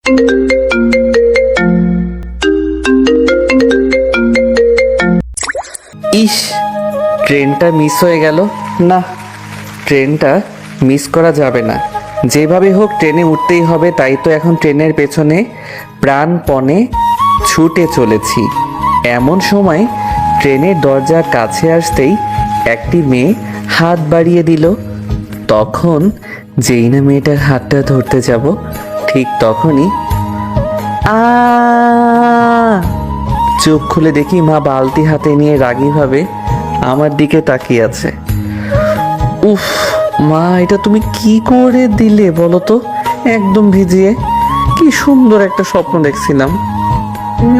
ইস, ট্রেনটা মিস হয়ে গেল। না, ট্রেনটা মিস করা যাবে না, যেভাবে হোক ট্রেনে উঠতেই হবে। তাই তো এখন ট্রেনের পেছনে প্রাণপণে ছুটে চলেছি। এমন সময় ট্রেনের দরজার কাছে আসতেই একটি মেয়ে হাত বাড়িয়ে দিল। তখন যেই না মেয়েটার হাতটা ধরতে যাব, ঠিক তখনই চোখ খুলে দেখি মা বালতি হাতে নিয়ে রাগীভাবে আমার দিকে তাকিয়ে আছে। উফ মা, এটা তুমি কি করে দিলে বলো তো? একদম ভিজিয়ে। কি সুন্দর একটা স্বপ্ন দেখছিলাম।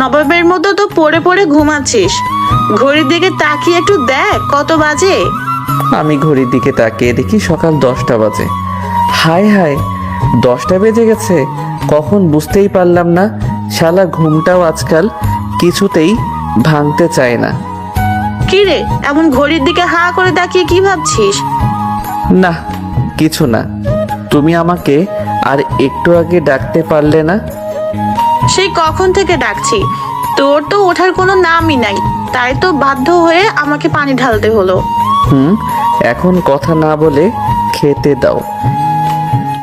নবাবের মতো তো পড়ে পড়ে ঘুমাচ্ছিস। ঘড়ির দিকে তাকিয়ে একটু দেখ কত বাজে। আমি ঘড়ির দিকে তাকিয়ে দেখি সকাল 10টা বাজে। হায় হায়, 10টা বেজে গেছে, কখন বুঝতেই পারলাম না। শালা ঘুমটাও আজকাল কিছুতেই ভাঙতে চায় না। কি রে, এমন ঘড়ির দিকে হা করে তাকিয়ে কি ভাবছিস? না, কিছু না। তুমি আমাকে আর একটু আগে ডাকতে পারলে না? সেই কখন থেকে ডাকছি, তোর তো ওঠার কোনো নামই নাই, তাই তো বাধ্য হয়ে আমাকে পানি ঢালতে হলো। এখন কথা না বলে খেতে দাও।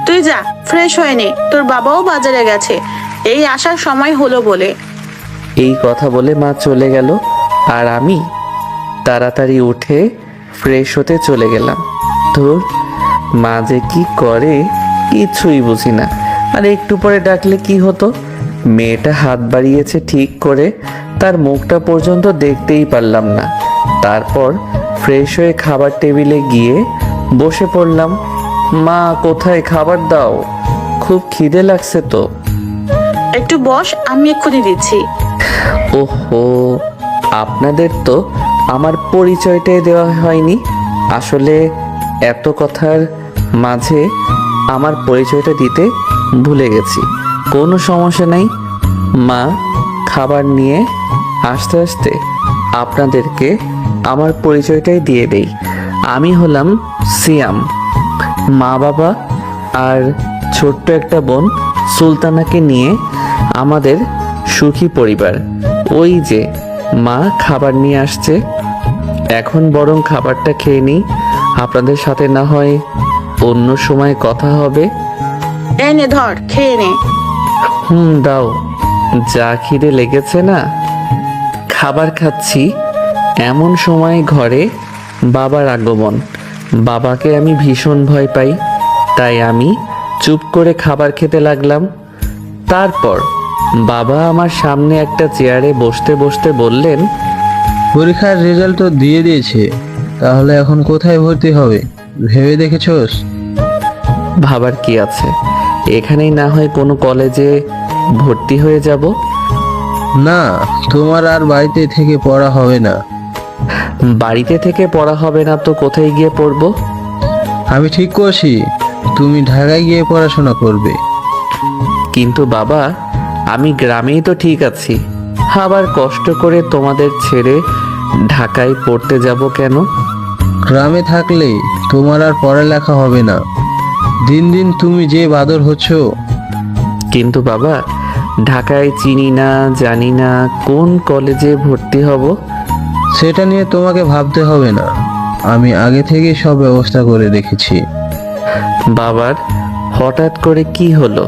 তুই যা, ফ্রেশ হয়ে নে, তোর বাবাও বাজারে গেছে, এই আসার সময় হলো বলে। এই কথা বলে মা চলে গেল, আর আমি তাড়াতাড়ি উঠে ফ্রেশ হতে চলে গেলাম। তোর মা যে কি করে কিছুই বুঝি না। আর একটু পরে ডাকলে কি হতো? মেয়েটা হাত বাড়িয়েছে ঠিক করে, তার মুখটা পর্যন্ত দেখতেই পারলাম না। তারপর ফ্রেশ হয়ে খাবার টেবিলে গিয়ে বসে পড়লাম। মা কোথায়, খাবার দাও, খুব খিদে লাগছে তো। একটু বস, আমি এক্ষুনি দিচ্ছি। ওহো, আপনাদের তো আমার পরিচয়টাই দেওয়া হয়নি। আসলে এত কথার মাঝে আমার পরিচয়টা দিতে ভুলে গেছি। কোনো সমস্যা নেই মা, খাবার নিয়ে আস্তে আস্তে আপনাদেরকে আমার পরিচয়টাই দিয়ে দেই। আমি হলাম সিয়াম। মা বাবা আর ছোট্ট একটা বোন সুলতানাকে নিয়ে আমাদের সুখী পরিবার। ওই যে মা খাবার নিয়ে আসছে, এখন বরং খাবারটা খেয়ে নিই, আপনাদের সাথে না হয় অন্য সময় কথা হবে। এনে ধর, খেয়ে নে। দাও, যা খিদে লেগেছে না। খাবার খাচ্ছি এমন সময় ঘরে বাবার আগমন। বাবাকে আমি ভীষণ ভয় পাই, তাই আমি চুপ করে খাবার খেতে লাগলাম। তারপর বাবা আমার সামনে একটা চেয়ারে বসতে বসতে বললেন, পরীক্ষার রেজাল্ট তো দিয়ে দিয়েছে, তাহলে এখন কোথায় ভর্তি হবে ভেবে দেখেছোস? ভাবার কি আছে, এখানেই না হয় কোনো কলেজে ভর্তি হয়ে যাব। না, তোমার আর বাড়িতে থেকে পড়া হবে না। বাড়িতে থেকে পড়া হবে না তো কোথায় গিয়ে পড়বো? আমি ঠিক করছি, তুমি ঢাকায় গিয়ে পড়াশোনা করবে। কিন্তু বাবা, আমি গ্রামেই তো ঠিক আছি, আবার কষ্ট করে তোমাদের ছেড়ে ঢাকায় পড়তে যাব কেন? গ্রামে থাকলে তোমার আর পড়ালেখা হবে না, দিন দিন তুমি যে বাদর হচ্ছ। কিন্তু বাবা, ঢাকায় চিনি না, জানি না কোন কলেজে ভর্তি হব। সেটা নিয়ে তোমাকে ভাবতে হবে না, আমি আগে থেকে সব ব্যবস্থা করে রেখেছি। বাবার হঠাৎ করে কি হলো?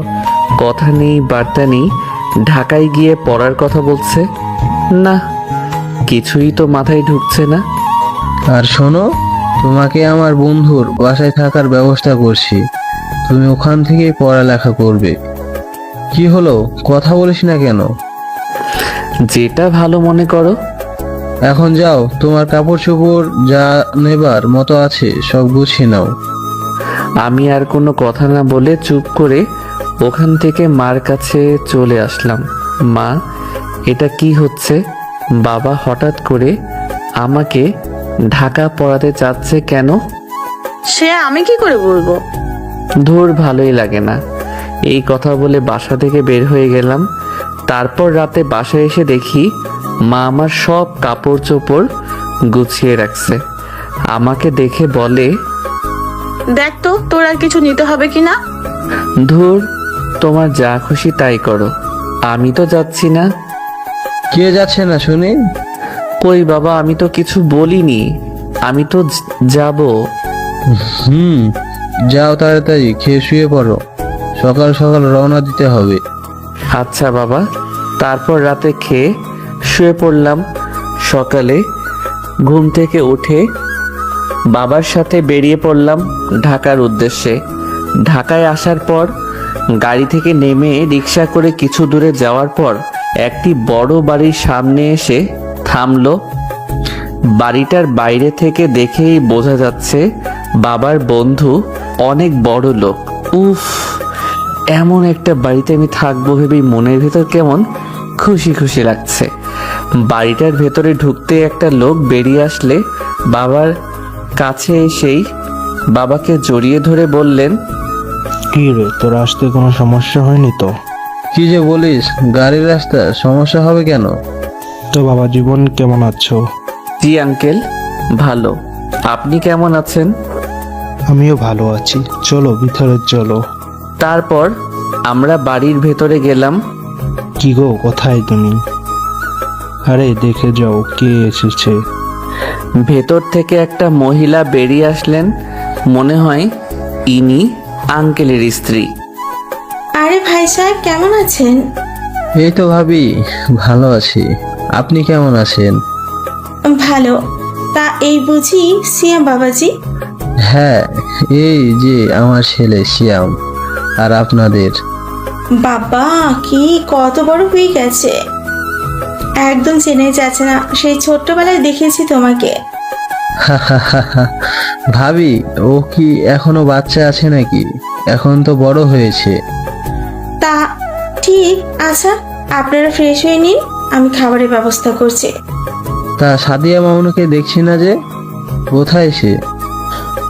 কথা নেই বার্তা নেই, ঢাকায় গিয়ে পড়ার কথা বলছে। না, কিছুই তো মাথায় ঢুকছে না। আর শোনো, তোমাকে আমার বন্ধুর বাসায় থাকার ব্যবস্থা করছি, তুমি ওখান থেকেই পড়ালেখা করবে। কি হলো, কথা বলিস না কেন? যেটা ভালো মনে করো। এখন যাও, তোমার কাপড় চোপড় যা নেবার মতো আছে সব গুছিয়ে নাও। আমি আর কোনো কথা না বলে চুপ করে ওখান থেকে মার কাছে চলে আসলাম। মা, এটা কি হচ্ছে? বাবা হঠাৎ করে আমাকে ঢাকা পড়াতে চাচ্ছে কেন? সে আমি কি করে বলবো? ধুর, ভালোই লাগে না। এই কথা বলে বাসা থেকে বের হয়ে গেলাম। তারপর রাতে বাসায় এসে দেখি মা আমার সব কাপড় চোপড় গুছিয়ে রাখছে। আমাকে দেখে বলে, দেখ তো তোর আর কিছু নিতে হবে কিনা। ধুর, তোমার যা খুশি তাই করো, আমি তো যাচ্ছি না। কে যাচ্ছে না শুনি? কই বাবা, আমি তো কিছু বলিনি, আমি তো যাব। যাও তাড়াতাড়ি, খেয়ে শুয়ে পড়ো, সকাল সকাল রওনা দিতে হবে। আচ্ছা বাবা। তারপর রাতে খেয়ে শুয়ে পড়লাম। সকালে ঘুম থেকে উঠে বাবার সাথে বেরিয়ে পড়লাম ঢাকার উদ্দেশ্যে। ঢাকায় আসার পর গাড়ি থেকে নেমে রিক্সা করে কিছু দূরে যাওয়ার পর একটি বড় বাড়ির সামনে এসে থামলো। বাড়িটার বাইরে থেকে দেখেই বোঝা যাচ্ছে বাবার বন্ধু অনেক বড় লোক। উফ, এমন একটা বাড়িতে আমি থাকবো ভেবেই মনের ভেতর কেমন খুশি খুশি লাগছে। বাড়িটার ভেতরে ঢুকতে একটা লোক বেরিয়ে আসলে বাবার কাছে এসেই বাবাকে জড়িয়ে ধরে বললেন, কি রে, তোর আসতে কোনো সমস্যা হয়নি তো? কি যে বলিস, গাড়ির রাস্তা সমস্যা হবে কেন? তো বাবা, জীবন কেমন আছো? জি আঙ্কেল, ভালো। আপনি কেমন আছেন? আমিও ভালো আছি, চলো ভিতরে চলো। তারপর আমরা বাড়ির ভেতরে গেলাম। কি গো, কোথায় তুমি? আরে দেখে যাও কে এসেছে। ভেতর থেকে একটা মহিলা বেরিয়ে আসলেন, মনে হয় ইনি আঙ্কেলের স্ত্রী। আরে ভাই সাহেব, কেমন আছেন? এই তো ভাবি, ভালো আছি। আপনি কেমন আছেন? ভালো। তা এই বুঝি সিয়াম বাবাজি? হ্যাঁ, এই যে আমার ছেলে শিয়াম। আর আপনাদের? বাবা, কি কত বড় হয়ে গেছে, একদম চেনে যাচ্ছে না। সেই ছোট্টবেলায় দেখেছি তোমাকে। ভাবি, ও কি এখনো বাচ্চা আছে নাকি? এখন তো বড় হয়েছে। তা ঠিক আচ্ছা, আপনারা ফ্রেশ হয়ে নিন, আমি খাবারের ব্যবস্থা করছি। তা সাদিয়া মামুনুকে দেখছি না যে, কোথায় সে?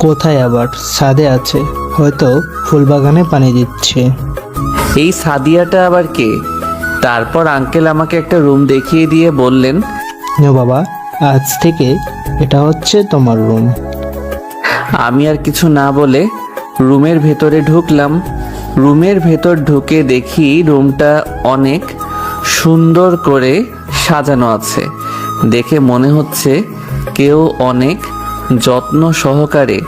কোথায় আবার, ছাদে আছে, হয়তো ফুলবাগানে পানি দিচ্ছে। এই সাদিয়াটা আবার কে? তারপর আঙ্কেল আমাকে একটা রুম দেখিয়ে দিয়ে বললেন, নো বাবা, আজ থেকে এটা হচ্ছে তোমার রুম। আমি আর কিছু না বলে রুমের ভেতরে ঢুকলাম। রুমের ভেতর ঢুকে দেখি রুমটা অনেক সুন্দর করে সাজানো আছে। দেখে মনে হচ্ছে কেউ অনেক যত্ন সহকারে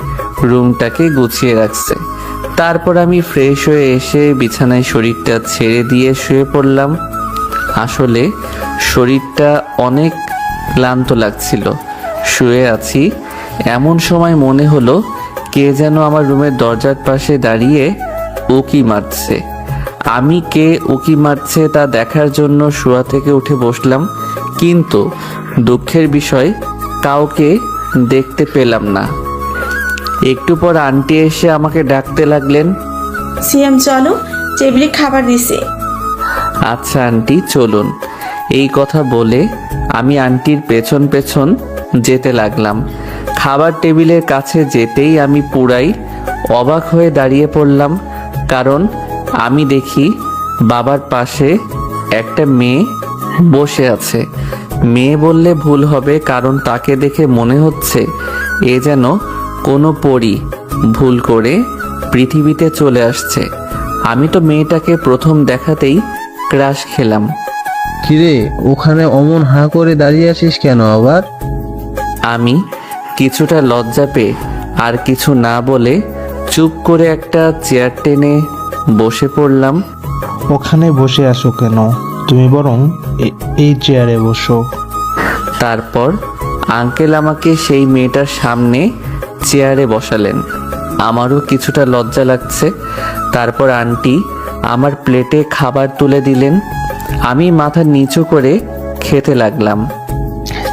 রুমটাকে গুছিয়ে রাখছে। তারপর আমি ফ্রেশ হয়ে এসে বিছানায় শরীরটা ছেড়ে দিয়ে শুয়ে পড়লাম। আসলে শরীরটা অনেক ক্লান্ত লাগছিল। শুয়ে আছি, এমন সময় মনে হলো কে যেন আমার রুমের দরজার পাশে দাঁড়িয়ে উকি মারছে। আমি কে উকি মারছে তা দেখার জন্য শোয়া থেকে উঠে বসলাম, কিন্তু দুঃখের বিষয় কাউকে দেখতে পেলাম না। একটু পর আন্টি এসে আমাকে ডাকতে লাগলেন, সিয়াম চলো, টেবিলে খাবার দিছে। আচ্ছা আন্টি চলুন। এই কথা বলে আমি আন্টির পেছন পেছন যেতে লাগলাম। খাবার টেবিলের কাছে যেতেই আমি পুরাই অবাক হয়ে দাঁড়িয়ে পড়লাম, কারণ আমি দেখি বাবার পাশে একটা মেয়ে বসে আছে। মেয়ে বললে ভুল হবে, কারণ তাকে দেখে মনে হচ্ছে এ যেন কোনো পরী ভুল করে পৃথিবীতে চলে আসছে। আমি তো মেয়েটাকে প্রথম দেখাতেই ক্রাশ খেলাম। কিরে, ওখানে অমন হাঁ করে দাঁড়িয়ে আছিস কেন আবার? আমি কিছুটা লজ্জা পেয়ে আর কিছু না বলে চুপ করে একটা চেয়ার টেনে বসে পড়লাম। ওখানে বসে আসো কেন, তুমি বরং এই চেয়ারে বসো। তারপর আঙ্কেল আমাকে সেই মেয়েটার সামনে চেয়ারে বসালেন। আমারও কিছুটা লজ্জা লাগছে। তারপর আন্টি আমার প্লেটে খাবার তুলে দিলেন। আমি মাথা নিচু করে খেতে লাগলাম।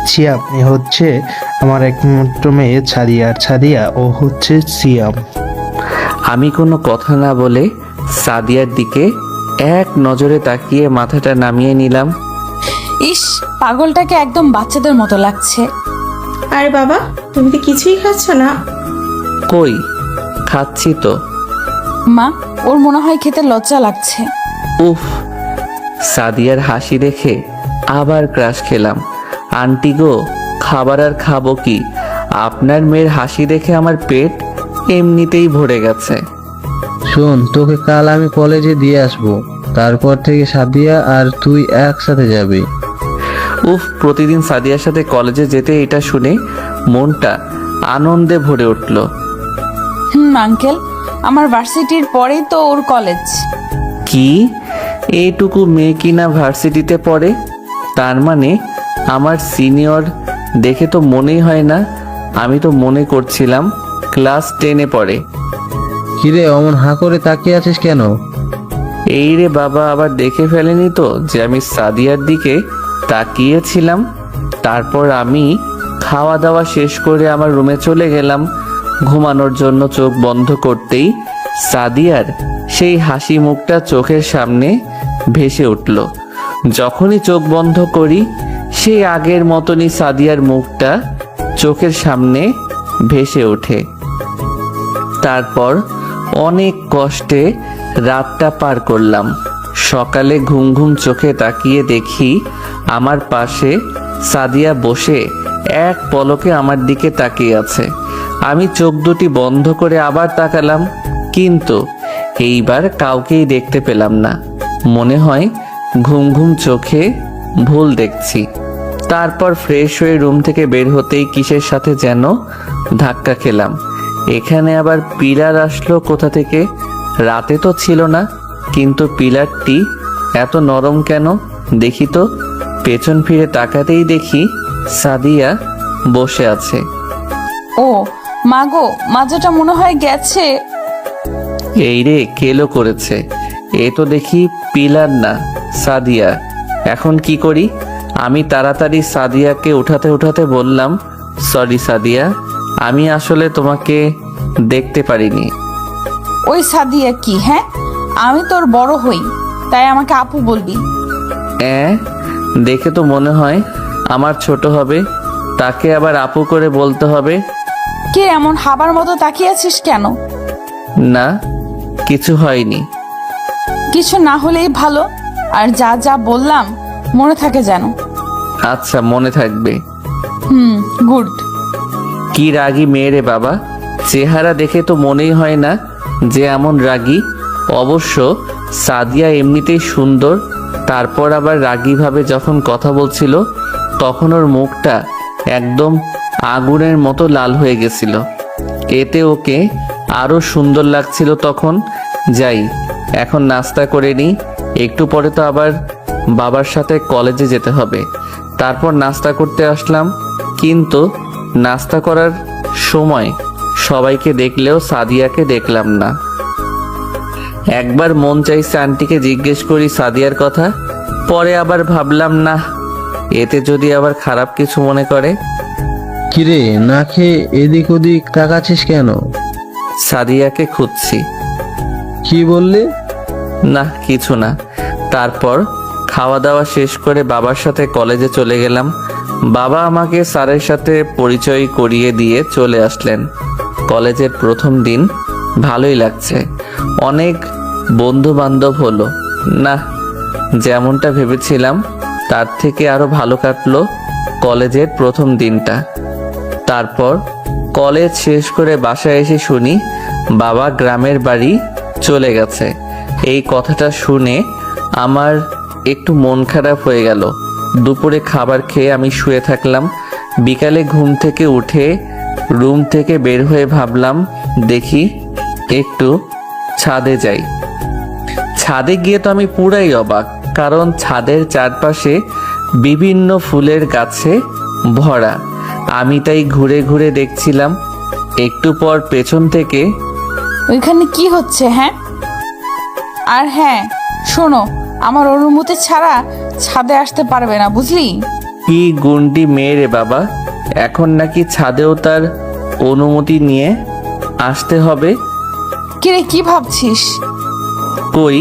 সিয়াম এ হচ্ছে আমার একমাত্র মেয়ে ছাদিয়া, আর ছাদিয়া ও হচ্ছে সিয়াম। আমি কোনো কথা না বলে সাদিয়ার দিকে এক নজরে তাকিয়ে মাথাটা নামিয়ে নিলাম। ইস, পাগলটাকে একদম বাচ্চাদের মতো লাগছে। আরে বাবা, তুমি তো কিছুই খাচ্ছ না। কই, খাচ্ছি তো। মা, ওর মনে হয় খেতে লজ্জা লাগছে। উফ, সাদিয়ার হাসি দেখে আবার ক্রাশ খেলাম। আন্টি গো, খাবার আর খাবো কি, আপনার মেয়ের হাসি দেখে আমার পেট এমনিতেই ভরে গেছে। শোন, তোকে কাল আমি কলেজে দিয়ে আসবো। তারপর থেকে সাদিয়া আর তুই একসাথে যাবি। উফ, প্রতিদিন সাদিয়ার সাথে কলেজে যেতে এটা শুনে মনটা আনন্দে ভরে উঠল। আঙ্কেল, আমার ভার্সিটির পরেই তো ওর কলেজ। কি, এইটুকু মেয়ে কিনা ভার্সিটিতে পড়ে? তার মানে আমার সিনিয়র দেখে তো মনেই হয় না। আমি তো মনে করছিলাম ক্লাস 10-এ পড়ে। কিরে, অমন হাঁ করে তাকিয়ে আছিস কেন? এই রে বাবা, আবার দেখে ফেলেনি তো যে আমি সাদিয়ার দিকে তাকিয়েছিলাম। তারপর আমি খাওয়া দাওয়া শেষ করে আমার রুমে চলে গেলাম ঘুমানোর জন্য। চোখ বন্ধ করতেই সাদিয়ার সেই হাসি মুখটা চোখের সামনে ভেসে উঠল। যখনই চোখ বন্ধ করি সেই আগের মতনই সাদিয়ার মুখটা চোখের সামনে ভেসে ওঠে। তারপর অনেক কষ্টে রাতটা পার করলাম। সকালে ঘুম ঘুম চোখে তাকিয়ে দেখি আমার পাশে সাদিয়া বসে এক পলকে আমার দিকে তাকিয়ে আছে। আমি চোখ দুটি বন্ধ করে আবার তাকালাম, কিন্তু এইবার কাউকেই দেখতে পেলাম না। মনে হয় ঘুম ঘুম চোখে ভুল দেখছি। তারপর ফ্রেশ হয়ে রুম থেকে বের হতেই কিসের সাথে যেন ধাক্কা খেলাম। এখানে আবার পিলার আসলো কোথা থেকে? রাতে তো ছিল না, কিন্তু পিলারটি এত নরম কেন? দেখি তো। পেছন ফিরে তাকাতেই দেখি সাদিয়া বসে আছে। ও মাগো, মাজাটা মনে হয় গেছে। এই রে, কেলো করেছে। এ তো দেখি পিলার না, সাদিয়া। এখন কি করি? আমি তাড়াতাড়ি সাদিয়াকে উঠাতে উঠাতে বললাম, সরি সাদিয়া, আমি আসলে তোমাকে দেখতে পারিনি। ওই সাদিয়া কি? হ্যাঁ, আমি তোর বড় হই, তাই আমাকে আপু বলবি? দেখে তো মনে হয় আমার ছোট হবে, তাকে আবার আপু করে বলতে হবে? কে এমন হাবার মতো তাকিয়ে আছিস কেন? না, কিছু হয়নি। কিছু না হলেই ভালো। আর যা যা বললাম মনে থাকে যেন। আচ্ছা, মনে থাকবে। গুড। কি রাগী মেয়ে রে বাবা, চেহারা দেখে তো মনেই হয় না যে এমন রাগী। অবশ্য সাদিয়া এমনিতেই সুন্দর, তারপর আবার রাগীভাবে যখন কথা বলছিল তখন ওর মুখটা একদম আগুনের মতো লাল হয়ে গেছিল। এতে ওকে আরো সুন্দর লাগছিল তখন। যাই, এখন নাস্তা করে নিই, একটু পরে তো আবার বাবার সাথে কলেজে যেতে হবে। তারপর নাস্তা করতে আসলাম, কিন্তু নাস্তা করার সময় সবাইকে দেখলেও সাদিয়াকে দেখলাম না। একবার মন চাইছে আন্টিকে জিজ্ঞেস করি সাদিয়ার কথা, পরে আবার ভাবলাম না, এতে যদি আবার খারাপ কিছু মনে করে। কিরে, না খেয়ে এদিক ওদিক তাকাচ্ছিস কেন? সাদিয়াকে খুঁজছি। কি বললি? না, কিছু না। তারপর খাওয়া দাওয়া শেষ করে বাবার সাথে কলেজে চলে গেলাম। বাবা আমাকে স্যারের সাথে পরিচয় করিয়ে দিয়ে চলে আসলেন। কলেজের প্রথম দিন ভালোই লাগছে, অনেক বন্ধু বান্ধব হলো। না, যেমনটা ভেবেছিলাম তার থেকে আরো ভালো কাটলো কলেজের প্রথম দিনটা। তারপর কলেজ শেষ করে বাসায় এসে শুনি বাবা গ্রামের বাড়ি চলে গেছে। এই কথাটা শুনে আমার একটু মন খারাপ হয়ে গেল। দুপুরে খাবার খেয়ে আমি শুয়ে থাকলাম। বিকালে ঘুম থেকে উঠে রুম থেকে বের হয়ে ভাবলাম দেখি একটু ছাদে যাই। ছাদে গিয়ে তো আমি পুরাই অবাক, কারণ ছাদের চারপাশে বিভিন্ন ফুলের গাছে ভরা। আমি তাই ঘুরে ঘুরে দেখছিলাম। একটু পর পেছন থেকে, ওইখানে কি হচ্ছে? হ্যাঁ, আর হ্যাঁ শোনো, আমার অনুমতি ছাড়া ছাদে আসতে পারবে না, বুঝলি? কি গুন্ডি মেয়ে রে বাবা, এখন নাকি ছাদেও তার অনুমতি নিয়ে আসতে হবে? কিরে, কি ভাবছিস? কই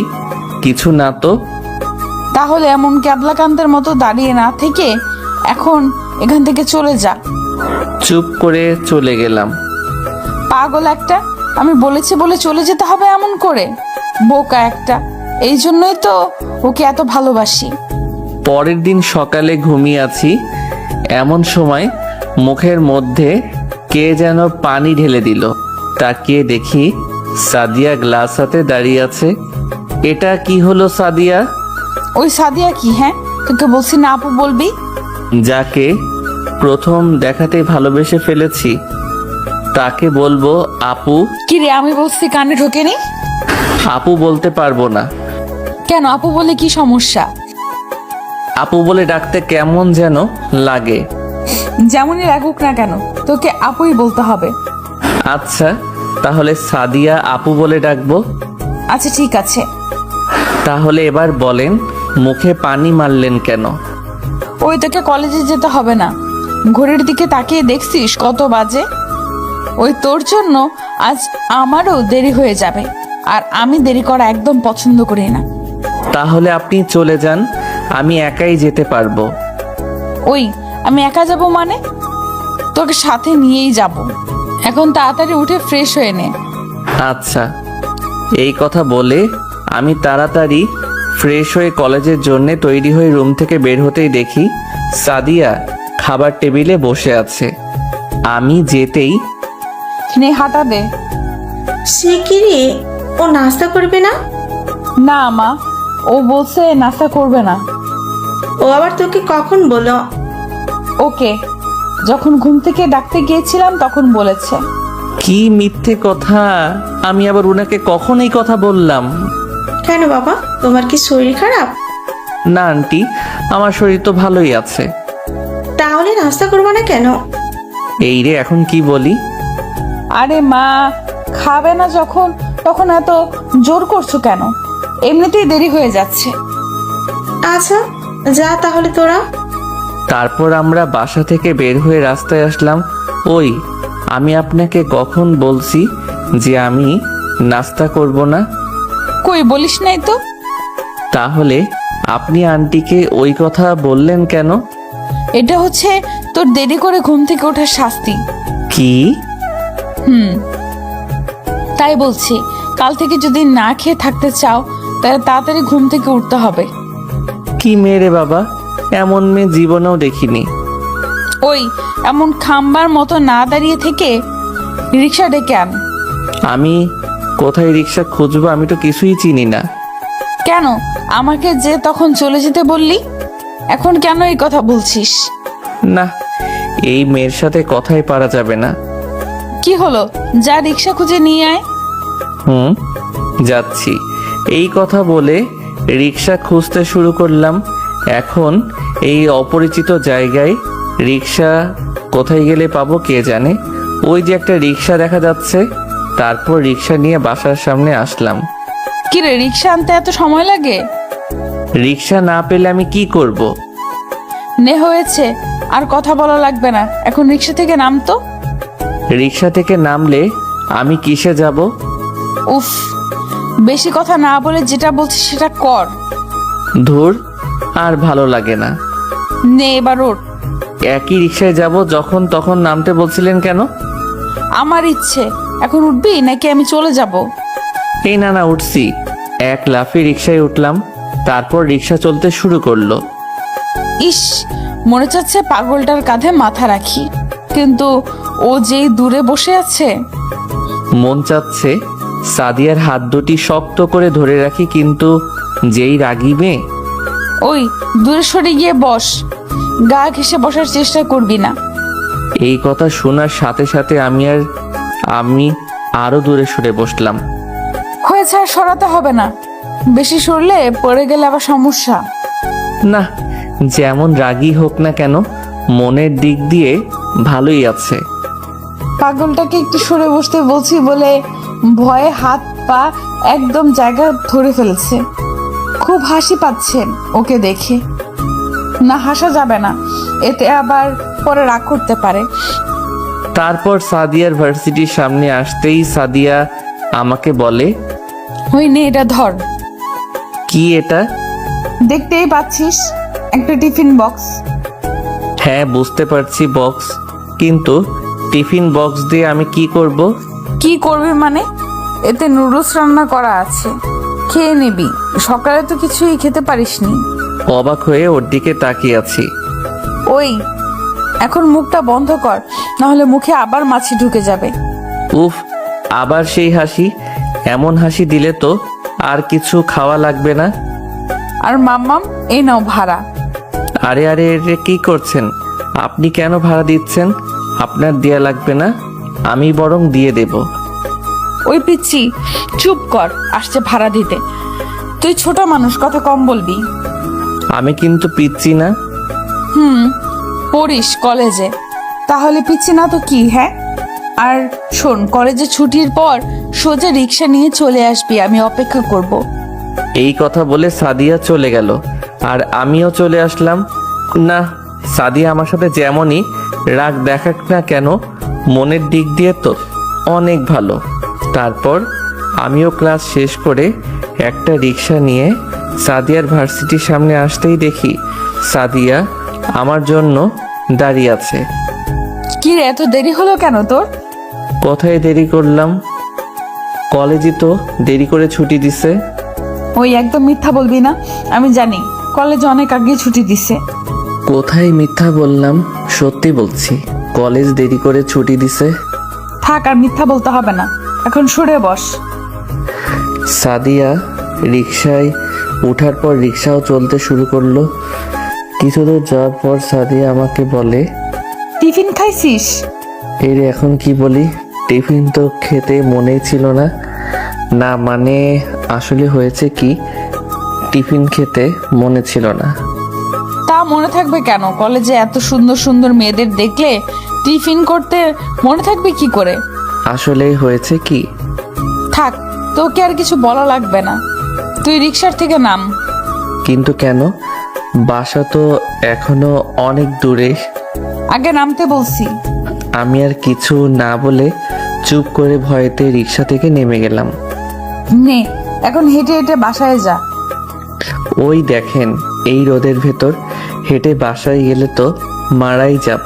কিছু না তো। তাহলে এমন ক্যাবলাকান্তের মতো দাঁড়িয়ে না থেকে এখন এখান থেকে চলে যা। চুপ করে চলে গেলাম। পাগল একটা, আমি বলেছি বলে চলে যেতে হবে এমন করে? বোকা একটা, এই জন্যই তো ওকে এত ভালোবাসি। পরের দিন সকালে ঘুমিয়ে আছি, এমন সময় মুখের মধ্যে কে যেন পানি ঢেলে দিল। তাকিয়ে দেখি সাদিয়া গ্লাস হাতে দাঁড়িয়ে আছে। এটা কি হলো সাদিয়া? ওই সাদিয়া কি? হ্যাঁ, তোকে বলছি না আপু বলবি। যাকে প্রথম দেখাতেই ভালোবেসে ফেলেছি তাকে বলবো আপু? কি রে, আমি বলছি কানে ঢোকেনি? আপু বলতে পারবো না। কেন, আপু বলে কি সমস্যা? আপু বলে ডাকতে কেমন যেন লাগে। যেমনই লাগুক না কেন, তোকে আপুই বলতে হবে। আচ্ছা, তাহলে সাদিয়া আপু বলে ডাকবো। আচ্ছা ঠিক আছে। তাহলে এবার বলেন, মুখে পানি মারলেন কেন? ওই, তোকে কলেজে যেতে হবে না। ঘড়ির দিকে তাকিয়ে দেখছিস কত বাজে? ওই তোর জন্য আজ আমারও দেরি হয়ে যাবে, আর আমি দেরি করা একদম পছন্দ করি না। তাহলে আপনি চলে যান, আমি একাই যেতে পারবো। ওই, আমি একা যাব মানে? তোকে সাথে নিয়েই যাব। এখন তাড়াতাড়ি উঠে ফ্রেশ হয়ে নে। আচ্ছা। এই কথা বলে আমি তাড়াতাড়ি ফ্রেশ হয়ে কলেজের জন্য তৈরি হয়ে রুম থেকে বের হতেই দেখি সাদিয়া খাবার টেবিলে বসে আছে। আমি যেতেই নে, হাঁটা দে। সে কি রে, ও নাস্তা করবে না? না মা, ও বলছে নাস্তা করবে না। ও আবার তোকে কখন বলো? ওকে যখন ঘুম থেকে ডাকতে গিয়েছিলাম তখন বলেছে। কি মিথ্যে কথা! আমি আবার উনাকে কখন এই কথা বললাম? কেন বাবা, তোমার কি শরীর খারাপ? না আন্টি, আমার শরীর তো ভালোই আছে। তাহলে নাস্তা করবো না কেন? এই রে, এখন কি বলি? আরে মা, খাবে না যখন তখন এত জোর করছো কেন? এমনিতেই দেরি হয়ে যাচ্ছে। আচ্ছা যা তাহলে তোরা। তারপর আমরা বাসা থেকে বের হয়ে রাস্তায় আসলাম। ওই, আমি আপনাকে কখন বলছি যে আমি নাস্তা করব না? কই বলিস নাই তো। তাহলে আপনি আন্টিকে ওই কথা বললেন কেন? এটা হচ্ছে তোর দেরি করে ঘুম থেকে ওঠার শাস্তি। কি? তাই বলছি, কাল থেকে যদি না খেয়ে থাকতে চাও তাহলে তাড়াতাড়ি ঘুম থেকে উঠতে হবে। কি মেয়ে রে বাবা, এমন মেয়ে জীবনেও দেখিনি। ওই, এমন খাম্বার মতো না দাঁড়িয়ে থেকে রিক্সা ডেকে আন। আমি কোথায় রিক্সা খুঁজবো? আমি তো কিছুই চিনি না। কেন, আমাকে যে তখন চলে যেতে বললি, এখন কেন এই কথা বলছিস? না, এই মেয়ের সাথে কথাই পারা যাবে না। কি হলো, যা রিক্সা খুঁজে নিয়ে আয়। যাচ্ছি। এই কথা বলে রিক্সা খুঁজতে শুরু করলাম। এখন এই অপরিচিত জায়গায় রিক্সা কোথায় গেলে পাবো কে জানে। ওই যে একটা রিক্সা দেখা যাচ্ছে। তারপর রিক্সা নিয়ে বাসার সামনে আসলাম। কি রে, রিক্সা আনতে এত সময় লাগে? রিক্সা না পেলে আমি কি করব? নে হয়েছে, আর কথা বলা লাগবে না, এখন রিক্সা থেকে নামতো। রিক্সা থেকে নামলে আমি কিসে যাব? উফ, বেশি কথা না বলে যেটা বলছিস সেটা কর। ধুর, আর ভালো লাগে না। নে এবার ওঠ। একই রিক্সায় যাব, যখন তখন নামতে বলছিলেন কেন? আমার ইচ্ছে, এখন উঠবি নাকি আমি চলে যাব? এই না না, উঠছি। এক লাফে রিক্সায় উঠলাম। তারপর রিক্সা চলতে শুরু করলো। ইস, মনে চাচ্ছে পাগলটার কাঁধে মাথা রাখি, কিন্তু ও যেই দূরে বসে আছে। মন চাচ্ছে সাদিয়ার হাত দুটি শক্ত করে ধরে রাখি, কিন্তু যেই রাগী মেয়ে। ওই, দূরে সরে গিয়ে বস, গা ঘেঁষে বসার চেষ্টা করবি না। এই কথা শোনার সাথে সাথে আমি আরো দূরে সরে বসলাম। হয়েছে, আর সরাতে হবে না, বেশি সরলে পড়ে গেলে আবার সমস্যা। না, যেমন রাগী হোক না কেন, মনের দিক দিয়ে ভালোই আছে। পাগলটাকে একটু সরে বসতে বলছি বলে ভয়ে হাত পা একদম জায়গা ধরে ফেলছে। খুব হাসি পাচ্ছেন ওকে দেখে। না, হাসা যাবে না, এতে আবার পরে রাগ করতে পারে। তারপর সাদিয়ার ভার্সিটির সামনে আসতেই সাদিয়া আমাকে বলে, ওই নে, এটা ধর। কি এটা? দেখতেই পাচ্ছিস, একটা টিফিন বক্স। হ্যাঁ, বুঝতে পারছি বক্স, কিন্তু টিফিন বক্স দিয়ে আমি কি করব? কি করবি মানে? এতে নুডলস রান্না করা আছে, খেয়ে নিবি। সকালে তো কিছুই খেতে পারিসনি। অবাক হয়ে ওর দিকে তাকিয়ে আছি। ওই, এখন মুখটা বন্ধ কর, নাহলে মুখে আবার মাছি ঢুকে যাবে। উফ, আবার সেই হাসি। এমন হাসি দিলে তো আর কিছু খাওয়া লাগবে না। আর মাম্মাম, এই নাও ভাড়া। আরে আরে আরে, কি করছেন? আপনি কেন ভাড়া দিচ্ছেন? আপনার দেয়া লাগবে না, আমি বরং দিয়ে দেব। ওই পিচ্ছি, চুপ কর, আসছে ভাড়া দিতে। তুই ছোট মানুষ, কথা কম বলবি। আমি কিন্তু পিচ্ছি না। পড়িস কলেজে, তাহলে পিচ্ছি না তো কি? হ্যাঁ, আর শোন, কলেজে ছুটির পর সোজা রিক্সা নিয়ে চলে আসবি, আমি অপেক্ষা করব। এই কথা বলে সাদিয়া চলে গেল, আর আমিও চলে আসলাম। না, সাদিয়া আমার সাথে যেমনই রাগ দেখাক না কেন, মনের দিক দিয়ে তো অনেক ভালো। তারপর আমিও ক্লাস শেষ করে একটা রিক্সা নিয়ে সাদিয়ার ভার্সিটির সামনে আসতেই দেখি সাদিয়া আমার জন্য দাঁড়িয়ে আছে। কি রে, এত দেরি হলো কেন তোর? কোথায় দেরি করলাম? কলেজে তো দেরি করে ছুটি দিছে। ওই একদম মিথ্যা বলবি না, আমি জানি কলেজে অনেক আগে ছুটি দিছে। কোথায় মিথ্যা বললাম? সত্যি বলছি, কলেজ দেরি করে ছুটি দিছে। থাক, আর মিথ্যা বলতে হবে না, এখন সরে বস। সাদিয়া রিক্সায় ওঠার পর রিক্সাও চলতে শুরু করলো। কিছু দূর যাওয়ার পর সাদিয়া আমাকে বলে, টিফিন খাইছিস? এই রে, এখন কি বলি? টিফিন তো খেতে মনেই ছিল না। না মানে আসলে হয়েছে কি, টিফিন খেতে মনে ছিল না। তা মনে থাকবে কেন? কলেজে এত সুন্দর সুন্দর মেয়েদের দেখলে টিফিন করতে মনে থাকবে কি করে? আসলেই হয়েছে কি। থাক, তোকে আর কিছু বলা লাগবে না, তুই রিক্সার থেকে নাম। কিন্তু কেন? বাসা তো এখনো অনেক দূরে। আগে নামতে বলছি। আমি আর কিছু না বলে চুপ করে ভয়েতে রিক্সা থেকে নেমে গেলাম। নে, এখন হেঁটে হেঁটে বাসায় যা। ওই দেখেন, এই রোদের ভেতর হেঁটে বাসায় গেলে তো মারাই যাব।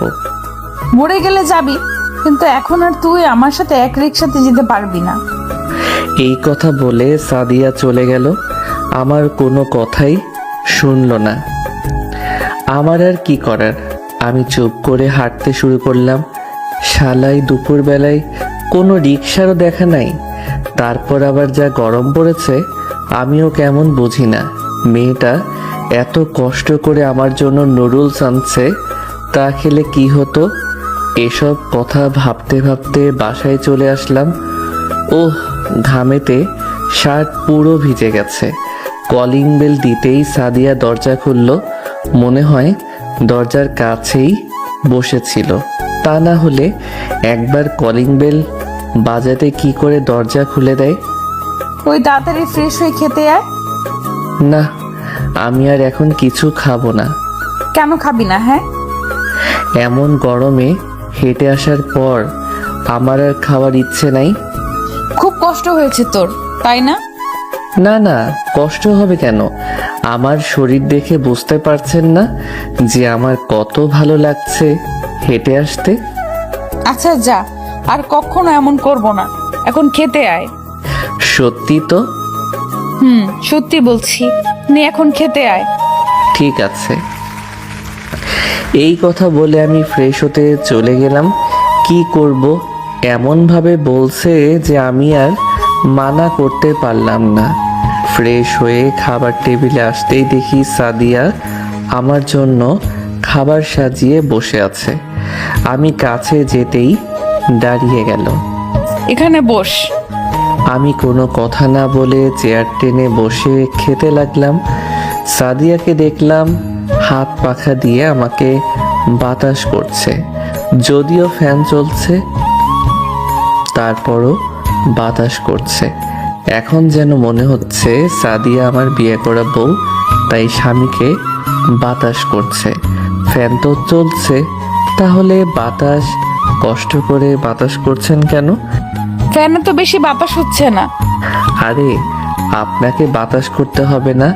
মরে গেলে যাবি, কিন্তু এখন আর তুই আমার সাথে এক রিক্সাতে যেতে পারবি না। এই কথা বলে সাদিয়া চলে গেল, আমার কোনো কথাই শুনলো না। আমার আর কি করার, আমি চুপ করে হাঁটতে শুরু করলাম। শালাই দুপুরবেলায় কোনো রিক্সারও দেখা নাই। তারপর আবার যা গরম পড়েছে, আমিও কেমন বুঝি না। মেয়েটা এত কষ্ট করে আমার জন্য নুডলস আনছে, তা খেলে কি হতো? এসব কথা ভাবতে ভাবতে বাসায় চলে আসলাম। ওহ, ঘামেতে শার্ট পুরো ভিজে গেছে। কলিং বেল দিতেই সাদিয়া দরজা খুলল। মনে হয় দরজার কাছেই বসেছিল, তা না হলে একবার কলিং বেল বাজাতে কি করে দরজা খুলে দেয়? ওই তাড়াতাড়ি ফ্রেশ হয়ে খেতে আয়। না, আমি আর এখন কিছু খাবো না। কেন খাবি না? হ্যাঁ, এমন গরমে হেঁটে আসার পর আমার আর খাওয়ার ইচ্ছে নাই। খুব কষ্ট হয়েছে তোর, তাই না? না না, কষ্ট হবে কেন? আমার শরীর দেখে বুঝতে পারছেন না যে আমার কত ভালো লাগছে হেঁটে আসতে? আচ্ছা যা, আর কখনো এমন করব না, এখন খেতে আয়। সত্যি তো? সত্যি বলছি, নে এখন খেতে আয়। ঠিক আছে। এই কথা বলে আমি ফ্রেশ হতে চলে গেলাম। কি করব, এমনভাবে বলছে যে আমি আর মানা করতে পারলাম না। ফ্রেশ হয়ে খাবার টেবিলে আসতেই দেখি সাদিয়া আমার জন্য খাবার সাজিয়ে বসে আছে। আমি কাছে যেতেই দাঁড়িয়ে গেল। এখানে বস। আমি কোনো কথা না বলে চেয়ার টেনে বসে খেতে লাগলাম। সাদিয়াকে দেখলাম হাত পাখা দিয়ে আমাকে বাতাস করছে। যদিও ফ্যান চলছে, তারপরও বাতাস করছে। এখন যেন মনে হচ্ছে সাদিয়া আমার বিয়ে করা বউ, তাই স্বামীকে বাতাস করছে। ফ্যান তো চলছে, তাহলে বাতাস কষ্ট করে বাতাস করছেন কেন? ফ্যানে তো বেশি বাতাস হচ্ছে না। আরে, আপনাকে বাতাস করতে হবে না,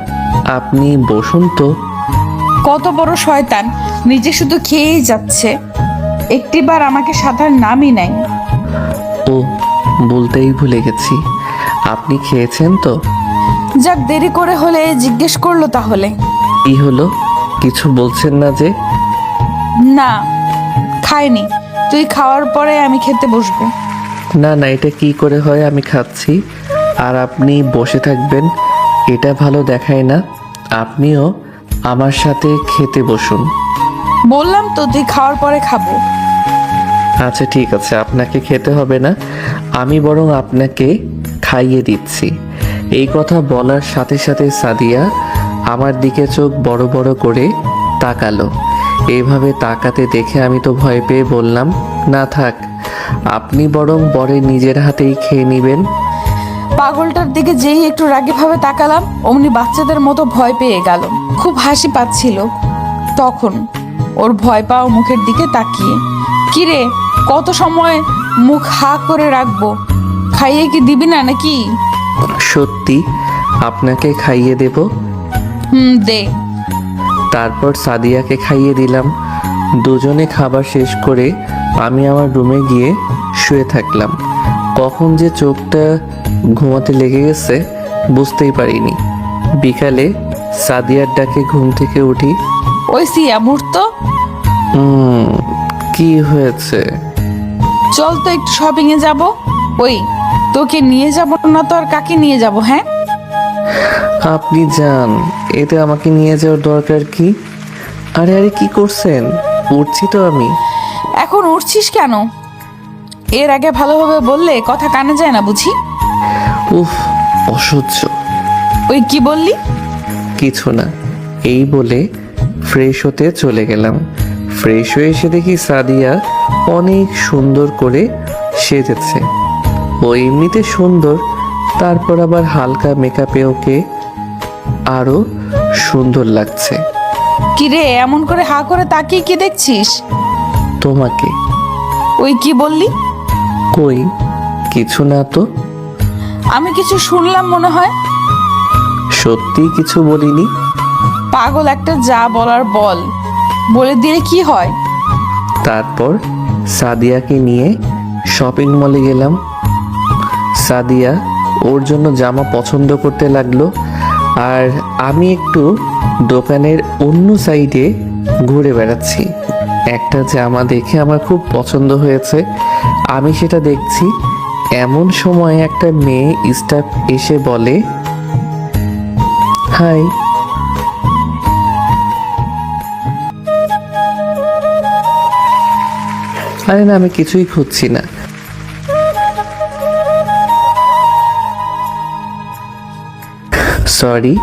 আপনি বসুন তো। কত বড় শয়তান, নিজে শুধু খেয়েই যাচ্ছে, একটিবার আমাকে সাধারণ নামই নাই। ও, বলতেই ভুলে গেছি, আপনি খেয়েছেন তো? যাক, দেরি করে হলে জিজ্ঞেস করলো তাহলে। কি হলো, কিছু বলছেন না যে? না, খাইনি, তুই খাওয়ার পরে আমি খেতে বসবো। না না, এটা কি করে হয়? আমি খাচ্ছি, আর আপনি বসে থাকবেন এটা ভালো দেখায় না। আপনিও আমার সাথে খেতে বসুন। বললাম তো তুই খাওয়ার পরে খাবো। আচ্ছা ঠিক আছে, আপনাকে খেতে হবে না, আমি বরং আপনাকে খাইয়ে দিচ্ছি। এই কথা বলার সাথে সাথে সাদিয়া আমার দিকে চোখ বড় বড় করে তাকালো। এইভাবে তাকাতে দেখে আমি তো ভয় পেয়ে বললাম, না থাক, আপনি বরং বরে নিজের হাতেই খেয়ে নেবেন। পাগলটার দিকে যেই একটু রাগীভাবে তাকালাম অমনি বাচ্চাদের মতো ভয় পেয়ে গেল। খুব হাসি পাচ্ছিল তখন ওর ভয় পাওয়া মুখের দিকে তাকিয়ে। কিরে, কত সময় মুখ হা করে রাখবো? খাইয়ে কি দিবি না নাকি? সত্যি আপনাকে খাইয়ে দেব। দে। তারপর সাদিয়াকে খাইয়ে দিলাম। দুজনে খাবার শেষ করে আমি আমার রুমে গিয়ে শুয়ে থাকলাম। কখন যে চোখটা ঘুমাতে লেগে গেছে বুঝতেই পারিনি। বিকালে সাদিয়ার ডাকে ঘুম থেকে উঠি। ওই সিয়া মূর্ত, কি হয়েছে? চল তো একটু শপিং এ যাব। ওই তোকে নিয়ে যাব না তো আর কাকে নিয়ে যাব? হ্যাঁ আপনি যান, এতে আমাকে নিয়ে যাওয়ার দরকার কি? আরে আরে কি করছেন? উঠছি তো আমি। এখন উঠছিস কেন? এর আগে ভালোভাবে বললে কথা কানে যায় না বুঝি? উফ, অসহ্য। ওই কি বললি? কিছু না, এই বলে ফ্রেশ হতে চলে গেলাম। ফ্রেশ হয়ে এসে দেখি সাদিয়া অনেক সুন্দর করে সেজেছে। ও এমনিতে সুন্দর, তারপর আবার হালকা মেকআপে ওকে আরো সুন্দর লাগছে। কিরে, এমন করে হা করে তাকিয়ে কি দেখছিস? তোমাকে। ওই কি বললি? কই কিছু না তো। আমি কিছু শুনলাম মনে হয়। সত্যি কিছু বলিনি। পাগল একটা, যা বলার বল, বলে দিলে কি হয়? তারপর সাদিয়াকে নিয়ে শপিং মলে গেলাম। সাদিয়া ওর জন্য জামা পছন্দ করতে লাগলো, আর আমি একটু দোকানের অন্য সাইডে ঘুরে বেড়াচ্ছি। একটা জামা দেখে আমার খুব পছন্দ হয়েছে, আমি সেটা দেখছি। এমন সময় একটা মেয়ে স্টাফ এসে বলে, হাই। আরে না, আমি কিছুই খুঁজছি না। সরি,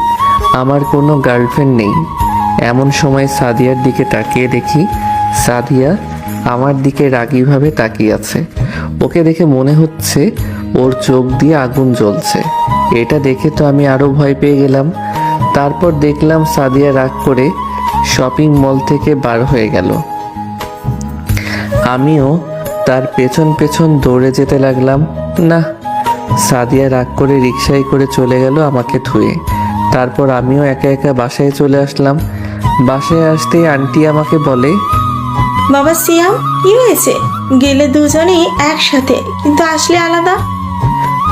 আমার কোনো গার্লফ্রেন্ড নেই। এমন সময় সাদিয়ার দিকে তাকিয়ে দেখি সাদিয়া আমার দিকে রাগীভাবে তাকিয়ে আছে। ওকে দেখে মনে হচ্ছে ওর চোখ দিয়ে আগুন জ্বলছে। এটা দেখে তো আমি আরো ভয় পেয়ে গেলাম। তারপর দেখলাম সাদিয়া রাগ করে শপিং মল থেকে বার হয়ে গেল। আমিও তার পেছন পেছন দৌড়ে যেতে লাগলাম। না, সাদিয়া রাগ করে রিকশায় করে চলে গেল আমাকে ধুয়ে। তারপর আমিও একা একা বাসায় চলে আসলাম। বাসায় আসতেই আন্টি আমাকে বলে, বাবা সিয়াম, কি হয়েছে? গেলে দুজনেই একসাথে, কিন্তু আসলে আলাদা।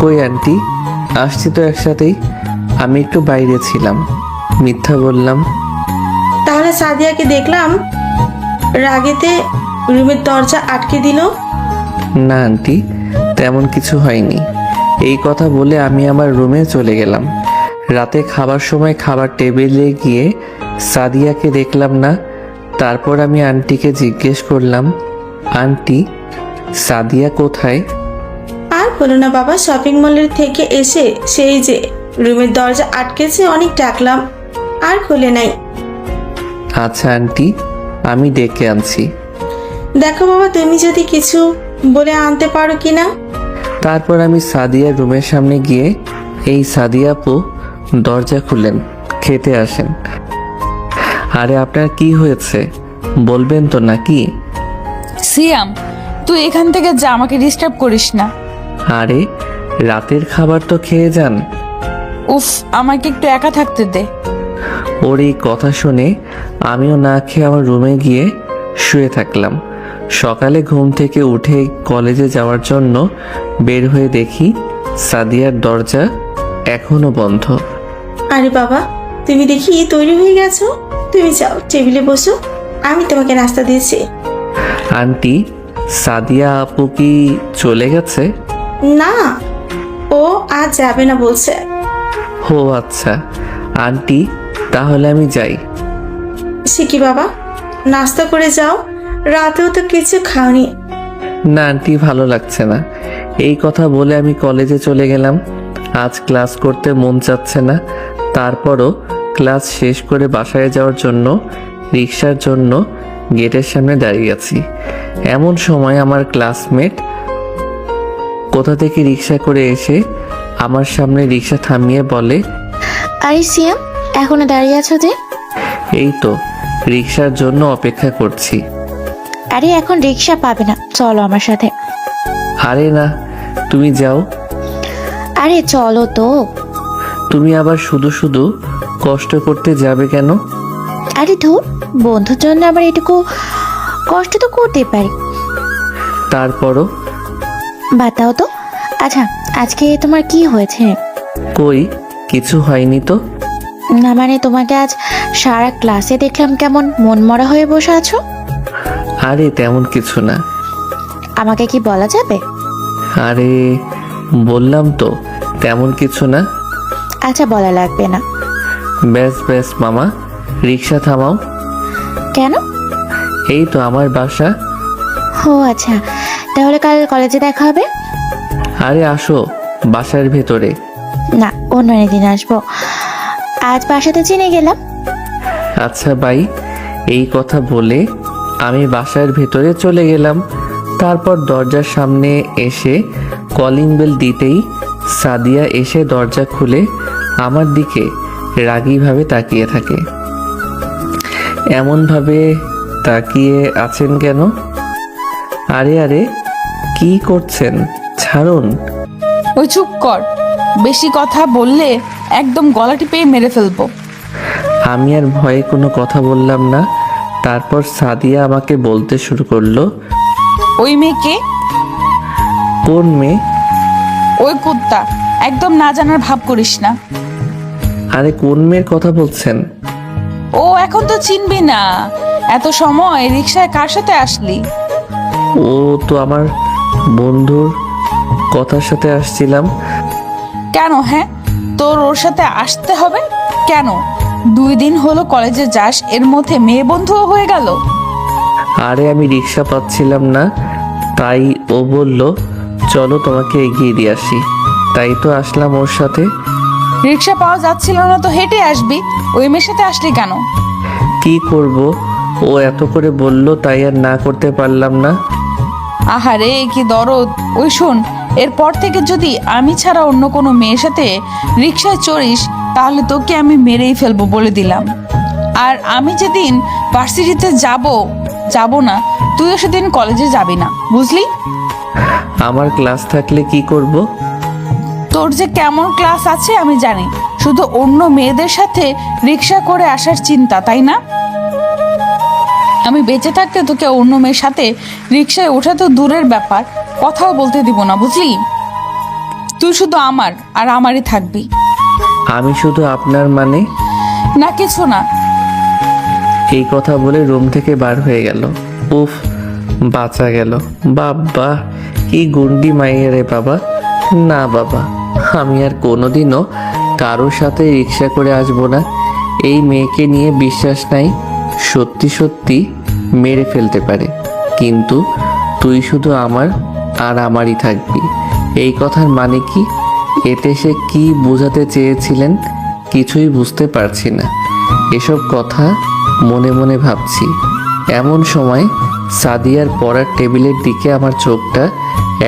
কই আন্টি, আসছি তো একসাথেই, আমি একটু বাইরে ছিলাম। মিথ্যা বললাম। তাহলে সাদিয়াকে দেখলাম রাগেতে রুমের দরজা আটকে দিল। না আন্টি, তেমন কিছু হয়নি। এই কথা বলে আমি আমার রুমে চলে গেলাম। রাতে খাবার সময় খাবার টেবিলে গিয়ে সাদিয়াকে দেখলাম না। তারপর আমি আন্টিকে জিজ্ঞেস করলাম, আন্টি সাদিয়া কোথায়? আর বলো না বাবা, শপিং মলের থেকে এসে সেই যে রুমের দরজা আটকেছে, অনেক ডাকলাম আর খুলে নাই। আচ্ছা আন্টি, আমি ডেকে আনছি। দেখো বাবা, তুমি যদি কিছু বলে আনতে পারো কিনা। তারপর আমি সাদিয়ার রুমের সামনে গিয়ে, এই সাদিয়া আপু দরজা খুলেন, খেতে আসেন। আরে আপনার কি হয়েছে বলবেন তো নাকি? সিয়াম, তুই এখান থেকে যা, আমাকে ডিস্টার্ব করিস না। আরে রাতের খাবার তো খেয়ে যান। উফ, আমাকে একটু একা থাকতে দে। ওর এই কথা শুনে আমিও না খেয়ে আমার রুমে গিয়ে শুয়ে থাকলাম। সকালে ঘুম থেকে উঠে কলেজে যাওয়ার জন্য বের হয়ে দেখি সাদিয়ার দরজা এখনো বন্ধ। আরে বাবা, তুমি দেখি তৈরি হয়ে গেছো। তুমি যাও, টেবিলে বসো, আমি তোমাকে নাস্তা দিয়েছি। আন্টি, সাদিয়া আপু কি চলে গেছে? না, ও ও আজ যাবে না বলছে। ও আচ্ছা আন্টি, তাহলে আমি যাই। সে কি বাবা, নাস্তা করে যাও, রাতেও তো কিছু খাওনি। না আন্টি, ভালো লাগছে না। এই কথা বলে আমি কলেজে চলে গেলাম। আজ ক্লাস করতে মন চাচ্ছে না, তারপরও ক্লাস শেষ করে বাসায় যাওয়ার জন্য রিক্সার জন্য গেটের সামনে দাঁড়িয়ে আছি। এমন সময় আমার ক্লাসমেট কোথা থেকে রিক্সা করে এসে আমার সামনে রিক্সা থামিয়ে বলে, আরে সিয়াম, এখনো দাঁড়িয়ে আছো যে? এই তো রিক্সার জন্য অপেক্ষা করছি। আরে এখন রিক্সা পাবে না, চলো আমার সাথে। আরে না, তুমি যাও। আরে চলো তো। তুমি আবার শুধু শুধু কষ্ট করতে যাবে কেন? আরে ধুর, বন্ধুর জন্য আবার এটুকু কষ্ট তো করতে পারি। তারপরও বাতাও তো। আচ্ছা, আজকে তোমার কি হয়েছে? কই কিছু হয়নি তো। না মানে তোমাকে আজ সারা ক্লাসে দেখলাম কেমন মনমরা হয়ে বসে আছো। আরে তেমন কিছু না। আমাকে কি বলা যাবে? আরে বললাম তো তেমন কিছু না। আচ্ছা, বলা লাগবে না। ব্যাস ব্যাস মামা, রিক্সা থামাও। কেন? এই তো আমার বাসা। ও আচ্ছা, তাহলে কাল কলেজে দেখা হবে। আরে আসো বাসার ভেতরে। না, অন্য একদিন আসবো, আজ বাসাতে চিনে গেলাম। আচ্ছা বাই। এই কথা বলে আমি বাসার ভেতরে চলে গেলাম। তারপর দরজার সামনে এসে কলিং বেল দিতেই সাদিয়া এসে দরজা খুলে আমার দিকে রাগীভাবে তাকিয়ে থাকে। এমনভাবে তাকিয়ে আছেন কেন? আরে আরে কি করছেন, ছাড়ুন। ওই চুপ কর, বেশি কথা বললে একদম গলা টিপে মেরে ফেলবো। আমি আর ভয়ে কোনো কথা বললাম না। তারপর সাদিয়া আমাকে বলতে শুরু করলো, ওই মেয়েকে? কোন মেয়ে? ওই কুত্তা, একদম না জানার ভাব করিস না। আরে কোন মেয়ের কথা বলছেন? ও এখন তো চিনবি না, এত সময় রিক্সায় কার সাথে আসলি? ও তো আমার বন্ধুর কথার সাথে আসছিলাম। কেন? হ্যাঁ, তোর ওর সাথে আসতে হবে কেন? 2 দিন হলো কলেজে যাস, এর মধ্যে মেয়ে বন্ধুও হয়ে গেল। আরে আমি রিক্সা পাচ্ছিলাম না, তাই ও বলল চলো তোমাকে এগিয়ে দিয়ে আসি, তাই তো আসলাম ওর সাথে। রিক্সা পাওয়া যাচ্ছিল না তো হেঁটে আসবি, ওই মেয়ের সাথে আসলি কেন? কি করব, ও এত করে বলল তাই আর না করতে পারলাম না। আহারে কি দরদ। ওই শোন, এরপর থেকে যদি আমি ছাড়া অন্য কোনো মেয়ের সাথে রিক্সায় চড়িস তাহলে তোকে আমি মেরেই ফেলবো বলে দিলাম। আর আমি যেদিন ভার্সিটিতে যাব না, তুইও সেদিন কলেজে যাবি না, বুঝলি? আমার ক্লাস থাকলে কি করব? তোর যে কেমন ক্লাস আছে আমি জানি, শুধু অন্য মেয়েদের সাথে রিক্সা করে আসার চিন্তা, তাই না? আমি বেঁচে থাকতে তোকে অন্য মেয়ের সাথে রিক্সায় ওঠা তো দূরের ব্যাপার, কথাও বলতে দিব না, বুঝলি? তুই শুধু আমার আর আমারই থাকবি। আমি শুধু আপনার মানে? না কিছু না। এই কথা বলে রুম থেকে বার হয়ে গেল। উফ, বাঁচা গেল। বাবা কি গুন্ডি মাইয়া রে বাবা। না বাবা, আমি আর কোনোদিনও কারোর সাথে রিক্সা করে আসবো না। এই মেয়েকে নিয়ে বিশ্বাস নাই, সত্যি সত্যি মেরে ফেলতে পারে। কিন্তু তুই শুধু আমার আর আমারই থাকবি, এই কথার মানে কি? এতে সে কি বোঝাতে চেয়েছিলেন কিছুই বুঝতে পারছি না। এসব কথা মনে মনে ভাবছি। এমন সময় সাদিয়ার পড়ার টেবিলের দিকে আমার চোখটা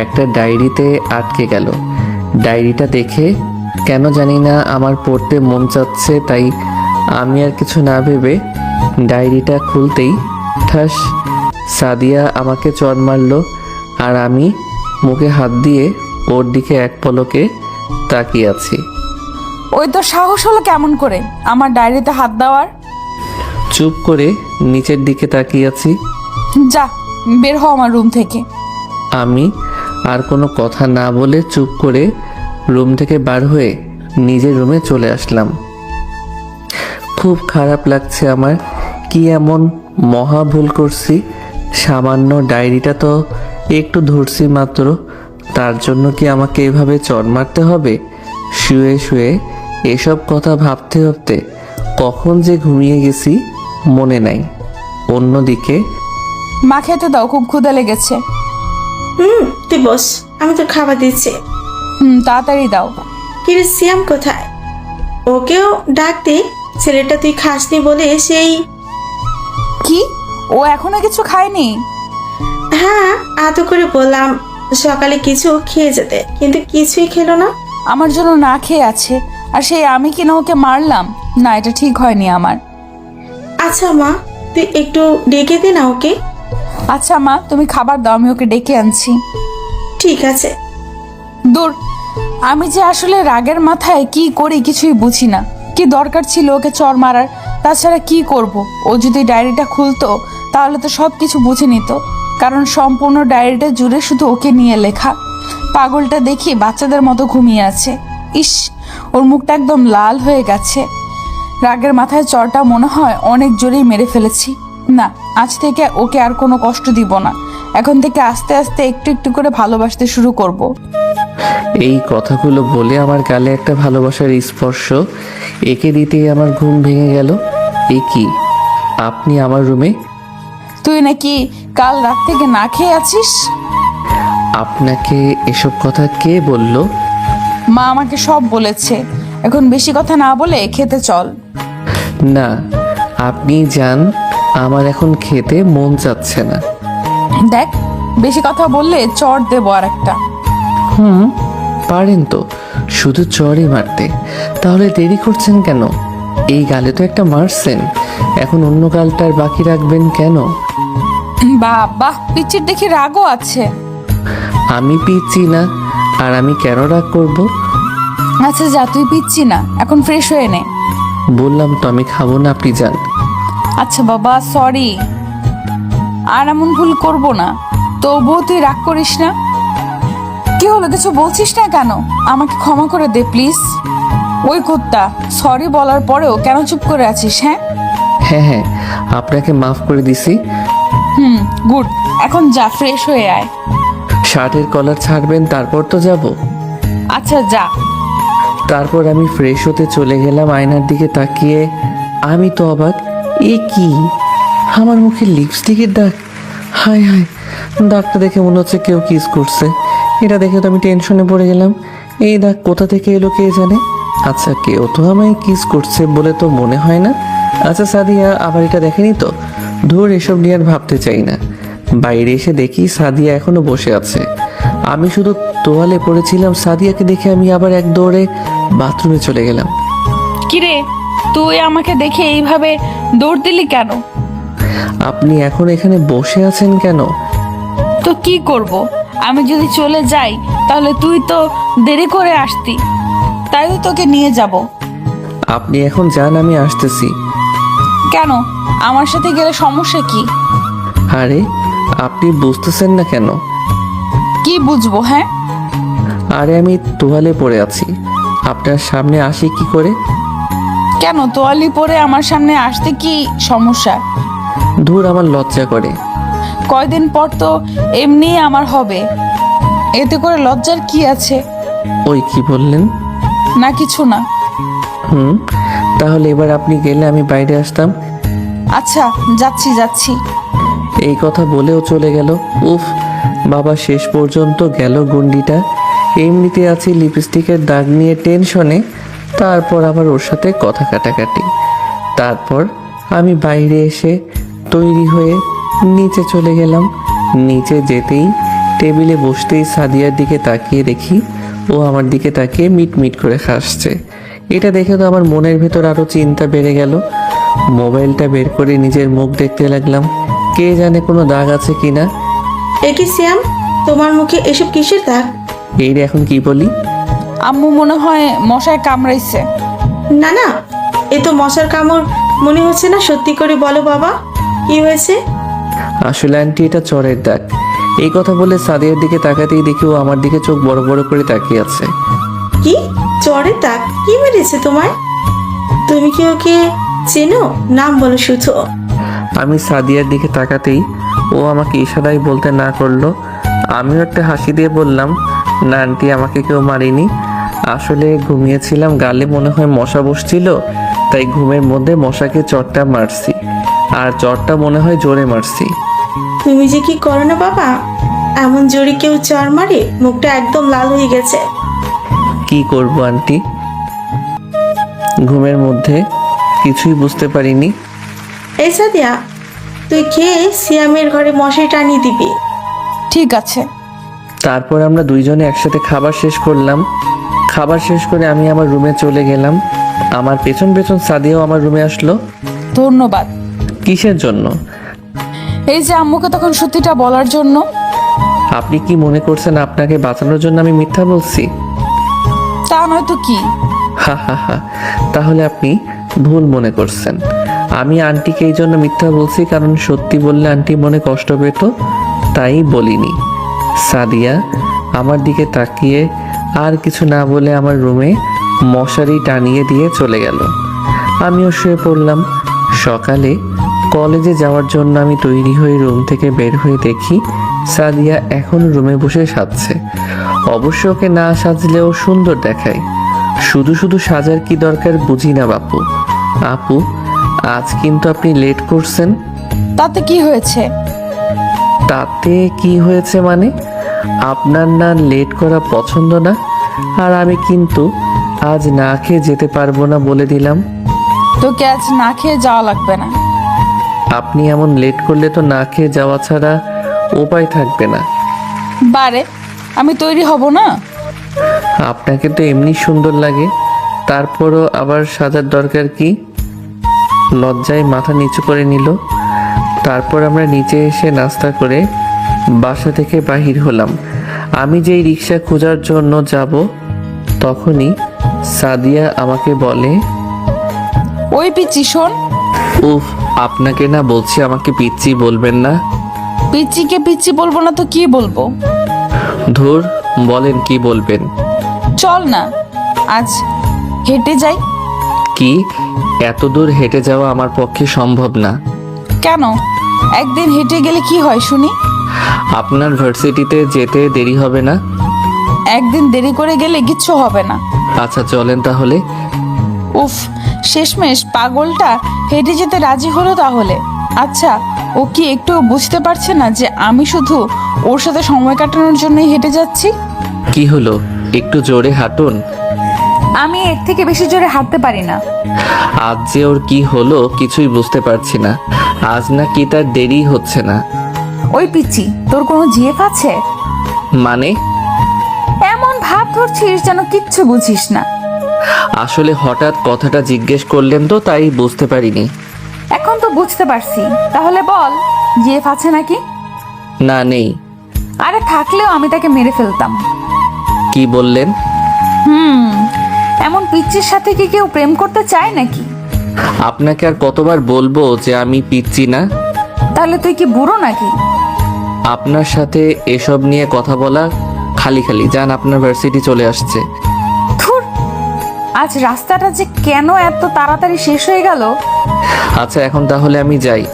একটা ডায়েরিতে আটকে গেল। ডায়েরিটা দেখে কেন জানি না আমার পড়তে মন চাচ্ছে, তাই আমি আর কিছু না ভেবে ডায়েরিটা খুলতেই ঠাস সাদিয়া আমাকে চড় মারলো। আর আমি মুখে হাত দিয়ে ওর দিকে এক পলকে তাকিয়ে আছি। ওই তো সাহস হলো কেমন করে আমার ডায়েরিতে হাত দেওয়ার? চুপ করে নিচের দিকে তাকিয়ে আছি। যা, বের হ আমার রুম থেকে। আমি আর কোনো কথা না বলে চুপ করে রুম থেকে বার হয়ে নিজের রুমে চলে আসলাম। খুব খারাপ লাগছে আমার। কি এমন মহা ভুল করছি? সামান্য ডায়েরিটা তো একটু ধরছি মাত্র, তার জন্য কি আমাকে এভাবে চড় মারতে হবে? শুয়ে শুয়ে এসব কথা ভাবতে ভাবতে কখন যে ঘুমিয়ে গেছি মনে নাই। অন্যদিকে মা খেতে দাও, খুব ক্ষুধা লেগেছে। তুই বস, আমি তো খাবার দিচ্ছি। তাড়াতাড়ি দাও। কিরে সিয়াম কোথায়? ওকেও ডাক দে। ছেলেটা তুই খাসনি বলে সেই। কি, ও এখনো কিছু খায়নি? হ্যাঁ, এত করে বললাম সকালে কিছু খেয়ে যেতে, কিন্তু কিছুই খেলো না। আমার জন্য না খেয়ে আছে, আর সেই আমি কিনা ওকে মারলাম? না, এটা ঠিক হয়নি আমার। আচ্ছা মা, তুই একটু ডেকে দে না ওকে। আচ্ছা মা, তুমি খাবার দাও, আমি ওকে ডেকে আনছি। ঠিক আছে। দূর, আমি যে আসলে রাগের মাথায় কি করি কিছুই বুঝি না। কি দরকার ছিল ওকে চর মারার? তাছাড়া কি করব? ও যদি ডায়েরিটা খুলতো তাহলে তো সব কিছু বুঝে নিত, কারণ সম্পূর্ণ ডায়েরিটা জুড়ে শুধু ওকে নিয়ে লেখা। পাগলটা দেখি বাচ্চাদের মতো ঘুমিয়ে আছে। ইস, ওর মুখটা একদম লাল হয়ে গেছে। রাগের মাথায় চরটা মনে হয় অনেক জোরেই মেরে ফেলেছি। না, আজ থেকে ওকে আর কোনো কষ্ট দিব না। এখন থেকে আস্তে আস্তে একটু একটু করে ভালোবাসতে শুরু করব। এই কথাগুলো বলে আমার গালে একটা ভালোবাসার স্পর্শ একে দিতেই আমার ঘুম ভেঙে গেল। এ কি, আপনি আমার রুমে? তুই নাকি কাল রাত থেকে না খেয়ে আছিস? আপনাকে এসব কথা কে বলল? মা আমাকে সব বলেছে। এখন বেশি কথা না বলে খেতে চল। না, আপনি যান, আমার এখন খেতে মন চাচ্ছে না। দেখ, বেশি কথা বললে চড় দেবো আর একটা। পারেন তো শুধু চড়ই মারতে, তাহলে দেরি করছেন কেন? এই গালে তো একটা মারছেন, এখন অন্য গালটার বাকি রাখবেন কেন? বাহ, পিচ্ছির দেখি রাগও আছে। আমি পিচ্ছি না, আর আমি কেন রাগ করব? আচ্ছা যা, তুই পিচ্ছি না, এখন ফ্রেশ হয়ে নে। বললাম তো আমি খাবো না, আপনি যান। আচ্ছা বাবা, সরি, আর এমন ভুল করব না। তবুও তুই রাগ করিস না। কি হলো, কিছু বলছিস না কেন? আমাকে ক্ষমা করে দে প্লিজ। ওই কুত্তা, সরি বলার পরেও কেন চুপ করে আছিস? হ্যাঁ হ্যাঁ, আপনাকে মাফ করে দিছি। গুড, এখন যা, ফ্রেশ হয়ে আয়। শার্টের কলার ছাড়বেন, তারপর তো যাব। আচ্ছা যা। তারপর আমি ফ্রেশ হতে চলে গেলাম। আয়নার দিকে তাকিয়ে আমি তো অবাক। এ কি, আমার মুখে লিপস্টিকের দাগ! হায় হায়, দাগটা দেখে মনে হচ্ছে কেউ কিস করছে। এটা দেখে তো আমি টেনশনে পড়ে গেলাম। এই দাগ কোথা থেকে এলো কে জানে। আচ্ছা, কেউ তো আমায় কিস করছে বলে তো মনে হয় না। আচ্ছা সাদিয়া আবার এটা দেখেনি তো? ধুর, এসব নিয়ে আর ভাবতে চাই না। বাইরে এসে দেখি সাদিয়া এখনো বসে আছে। আমি শুধু তোয়ালে পড়েছিলাম, সাদিয়াকে দেখে আমি আবার এক দৌড়ে বাথরুমে চলে গেলাম। কিরে, তুই আমাকে দেখে এইভাবে দৌড় দিলি কেন? আপনি এখন এখানে বসে আছেন কেন? তো কি করব? আমি যদি চলে যাই তাহলে তুই তো দেরি করে আসতি, তাই তো তোকে নিয়ে যাব। আপনি এখন যান, আমি আসতেছি। কেন, আমার সাথে গেলে সমস্যা কি? আরে, আপনি বুঝতেছেন না কেন? কি বুঝবো? হ্যাঁ, আরে আমি তোয়ালে পড়ে আছি, আপনার সামনে আসি কি করে? কেন তোয়ালি পরে আমার সামনে আসতে কি সমস্যা? ধুর, আমার লজ্জা করে। কয়দিন পর তো এমনি আমার হবে, এতে করে লজ্জার কি আছে? ওই কি বললেন? না কিছু না। তাহলে এবার আপনি গেলে আমি বাইরে আসতাম। আচ্ছা, যাচ্ছি যাচ্ছি। এই কথা বলেও চলে গেল। উফ বাবা, শেষ পর্যন্ত গেল গুন্ডিটা। এমনিতে আছি লিপস্টিকের দাগ নিয়ে টেনশনে, তারপর আবার ওর সাথে কথা কাটাকাটি। তারপর আমি বাইরে এসে তৈরি হয়ে নিচে চলে গেলাম। নিচে যেতেই টেবিলে বসতেই সাদিয়ার দিকে তাকিয়ে দেখি ও আমার দিকে তাকিয়ে মিটমিট করে হাসছে। এটা দেখে তো আমার মনের ভেতর আরও চিন্তা বেড়ে গেল। মোবাইলটা বের করে নিজের মুখ দেখতে লাগলাম, কে জানে কোনো দাগ আছে কিনা। এ কি সিয়াম, তোমার মুখে এসব কিসের দাগ? এই রে, এখন কি বলি? আম্মু মনে হয় মশায় কামড়াইছে। না না, এ তো মশার কামড় মনে হচ্ছে না। সত্যি করে বলো বাবা, কি হয়েছে? আসলে আন্টি, এটা চরের দাগ। এই কথা বলে সাদিয়ার দিকে তাকাতেই দেখি ও আমার দিকে চোখ বড় বড় করে তাকিয়ে আছে। কি চরের দাগ? কি মেরেছে তোমায়? তুমি কি ওকে চেনো? নাম বলো শুধু। আমি সাদিয়ার দিকে তাকাতেই ও আমাকে ইশারায় বলতে না করলো। আমিও একটা হাসি দিয়ে বললাম, না আন্টি, আমাকে কেউ মারেনি। আসলে ঘুমিয়েছিলাম, গালে মনে হয় মশা বসছিল, তাই ঘুমের মধ্যে মশাকে চটটা মারছি। আর চটটা মনে হয় জোরে মারছি। তুমি যে কি করো না বাবা, এমন জোরে কেউ চড় মারে, মুখটা একদম লাল হয়ে গেছে। কি করব আন্টি, ঘুমের মধ্যে কিছুই বুঝতে পারিনি। এই সাদিয়া, তুই খেয়ে সিয়ামের ঘরে মশারি টানিয়ে দিবি। ঠিক আছে। তারপর আমরা দুইজনে একসাথে খাবার শেষ করলাম। খাবার শেষ করে আমি আমার রুমে চলে গেলাম। আমার পেছন পেছন সাদিয়াও আমার রুমে আসলো। ধন্যবাদ। কিসের জন্য? এই যে আম্মুকে তখন সত্যিটা বলার জন্য। আপনি কি মনে করছেন আপনাকে বাঁচানোর জন্য আমি মিথ্যা বলছি? তা নয়তো কি? হা হা হা, তাহলে আপনি ভুল মনে করছেন। আমি আন্টিকে এই জন্য মিথ্যা বলছি কারণ সত্যি বললে আন্টি মনে কষ্ট পেত, তাই বলিনি। সাদিয়া আমার দিকে তাকিয়ে আর কিছু না বলে আমার রুমে মশারি টানিয়ে দিয়ে চলে গেল। আমিও শুয়ে পড়লাম। সকালে কলেজে যাওয়ার জন্য আমি তৈরি হয়ে রুম থেকে বের হয়ে দেখি সাদিয়া এখন রুমে বসে সাজছে। অবশ্য ওকে না সাজলেও সুন্দর দেখায়। শুধু শুধু সাজার কি দরকার বুঝি না বাপু। আপু, আজ কিন্তু আপনি লেট করছেন। তাতে কি হয়েছে? তাতে কি হয়েছে মানে? আপনার না লেট করা পছন্দ না, আর আমি কিন্তু আজ না খেয়ে যেতে পারবো না বলে দিলাম। তোকে আজ না খেয়ে যাওয়া লাগবে না। আপনি এমন লেট করলে তো না খেয়ে যাওয়া ছাড়া উপায় থাকবে না। বারে, আমি তৈরি হব না? আপনাকে তো এমনি সুন্দর লাগে, তারপরও আবার সাজার দরকার কি? লজ্জায় মাথা নিচু করে নিল। তারপর আমরা নিচে এসে নাস্তা করে বাসা থেকে বাহির হলাম। আমি যেই রিক্সা খোঁজার জন্য যাব তখনই সাদিয়া আমাকে বলে, ওই পিচ্ছি শোন। উফ, আপনাকে না বলছি আমাকে পিচ্চি বলবেন না। পিচ্চিকে পিচ্চি বলবো না তো কি বলবো? ধুর, বলেন কি বলবেন। চল না আজ হেঁটে যাই। কি? এত দূর হেঁটে যাওয়া আমার পক্ষে সম্ভব না। কেন? একদিন হেঁটে গেলে কি হয় শুনি? আপনার ভার্সিটিতে যেতে দেরি হবে না? একদিন দেরি করে গেলে কিচ্ছু হবে না। আচ্ছা চলেন তাহলে। উফ, শেষমেশ পাগলটা হেঁটে যেতে রাজি হলো তাহলে। আচ্ছা, ও কি একটু বুঝতে পারছে না যে আমি শুধু ওর সাথে সময় কাটানোর জন্যই হেঁটে যাচ্ছি? কি হলো, একটু জোরে হাঁটুন। আমি এর থেকে বেশি জোরে হাঁটতে পারি না। আজ যে ওর কি হলো কিছুই বুঝতে পারছি না। আজ না কি তার দেরি হচ্ছে না। ওই পিচ্ছি, তোর কোনো জিএফ আছে? মানে? এমন ভাব ধরছিস যেন কিচ্ছু বুঝিস না। আসলে হঠাৎ কথাটা জিজ্ঞেস করলেন তো তাই বুঝতে পারিনি। এখন তো বুঝতে পারছি, তাহলে বল জিএফ আছে নাকি? না, নেই। আরে থাকলেও আমি তাকে মেরে ফেলতাম। কি বললেন? এমন পিচ্চির সাথে কি কেউ প্রেম করতে চায় নাকি? আপনাকে আর কতবার বলবো যে আমি পিচ্ছি না? তাহলে তুই কি বুড়ো নাকি? আপনার সাথে এসব নিয়ে কথা বলা খালি খালি। যান, আপনার ভার্সিটি চলে আসছে। ধুর, আজ রাস্তাটা যে কেন এত তাড়াতাড়ি শেষ হয়ে গেল। আচ্ছা এখন তাহলে আমি যাই।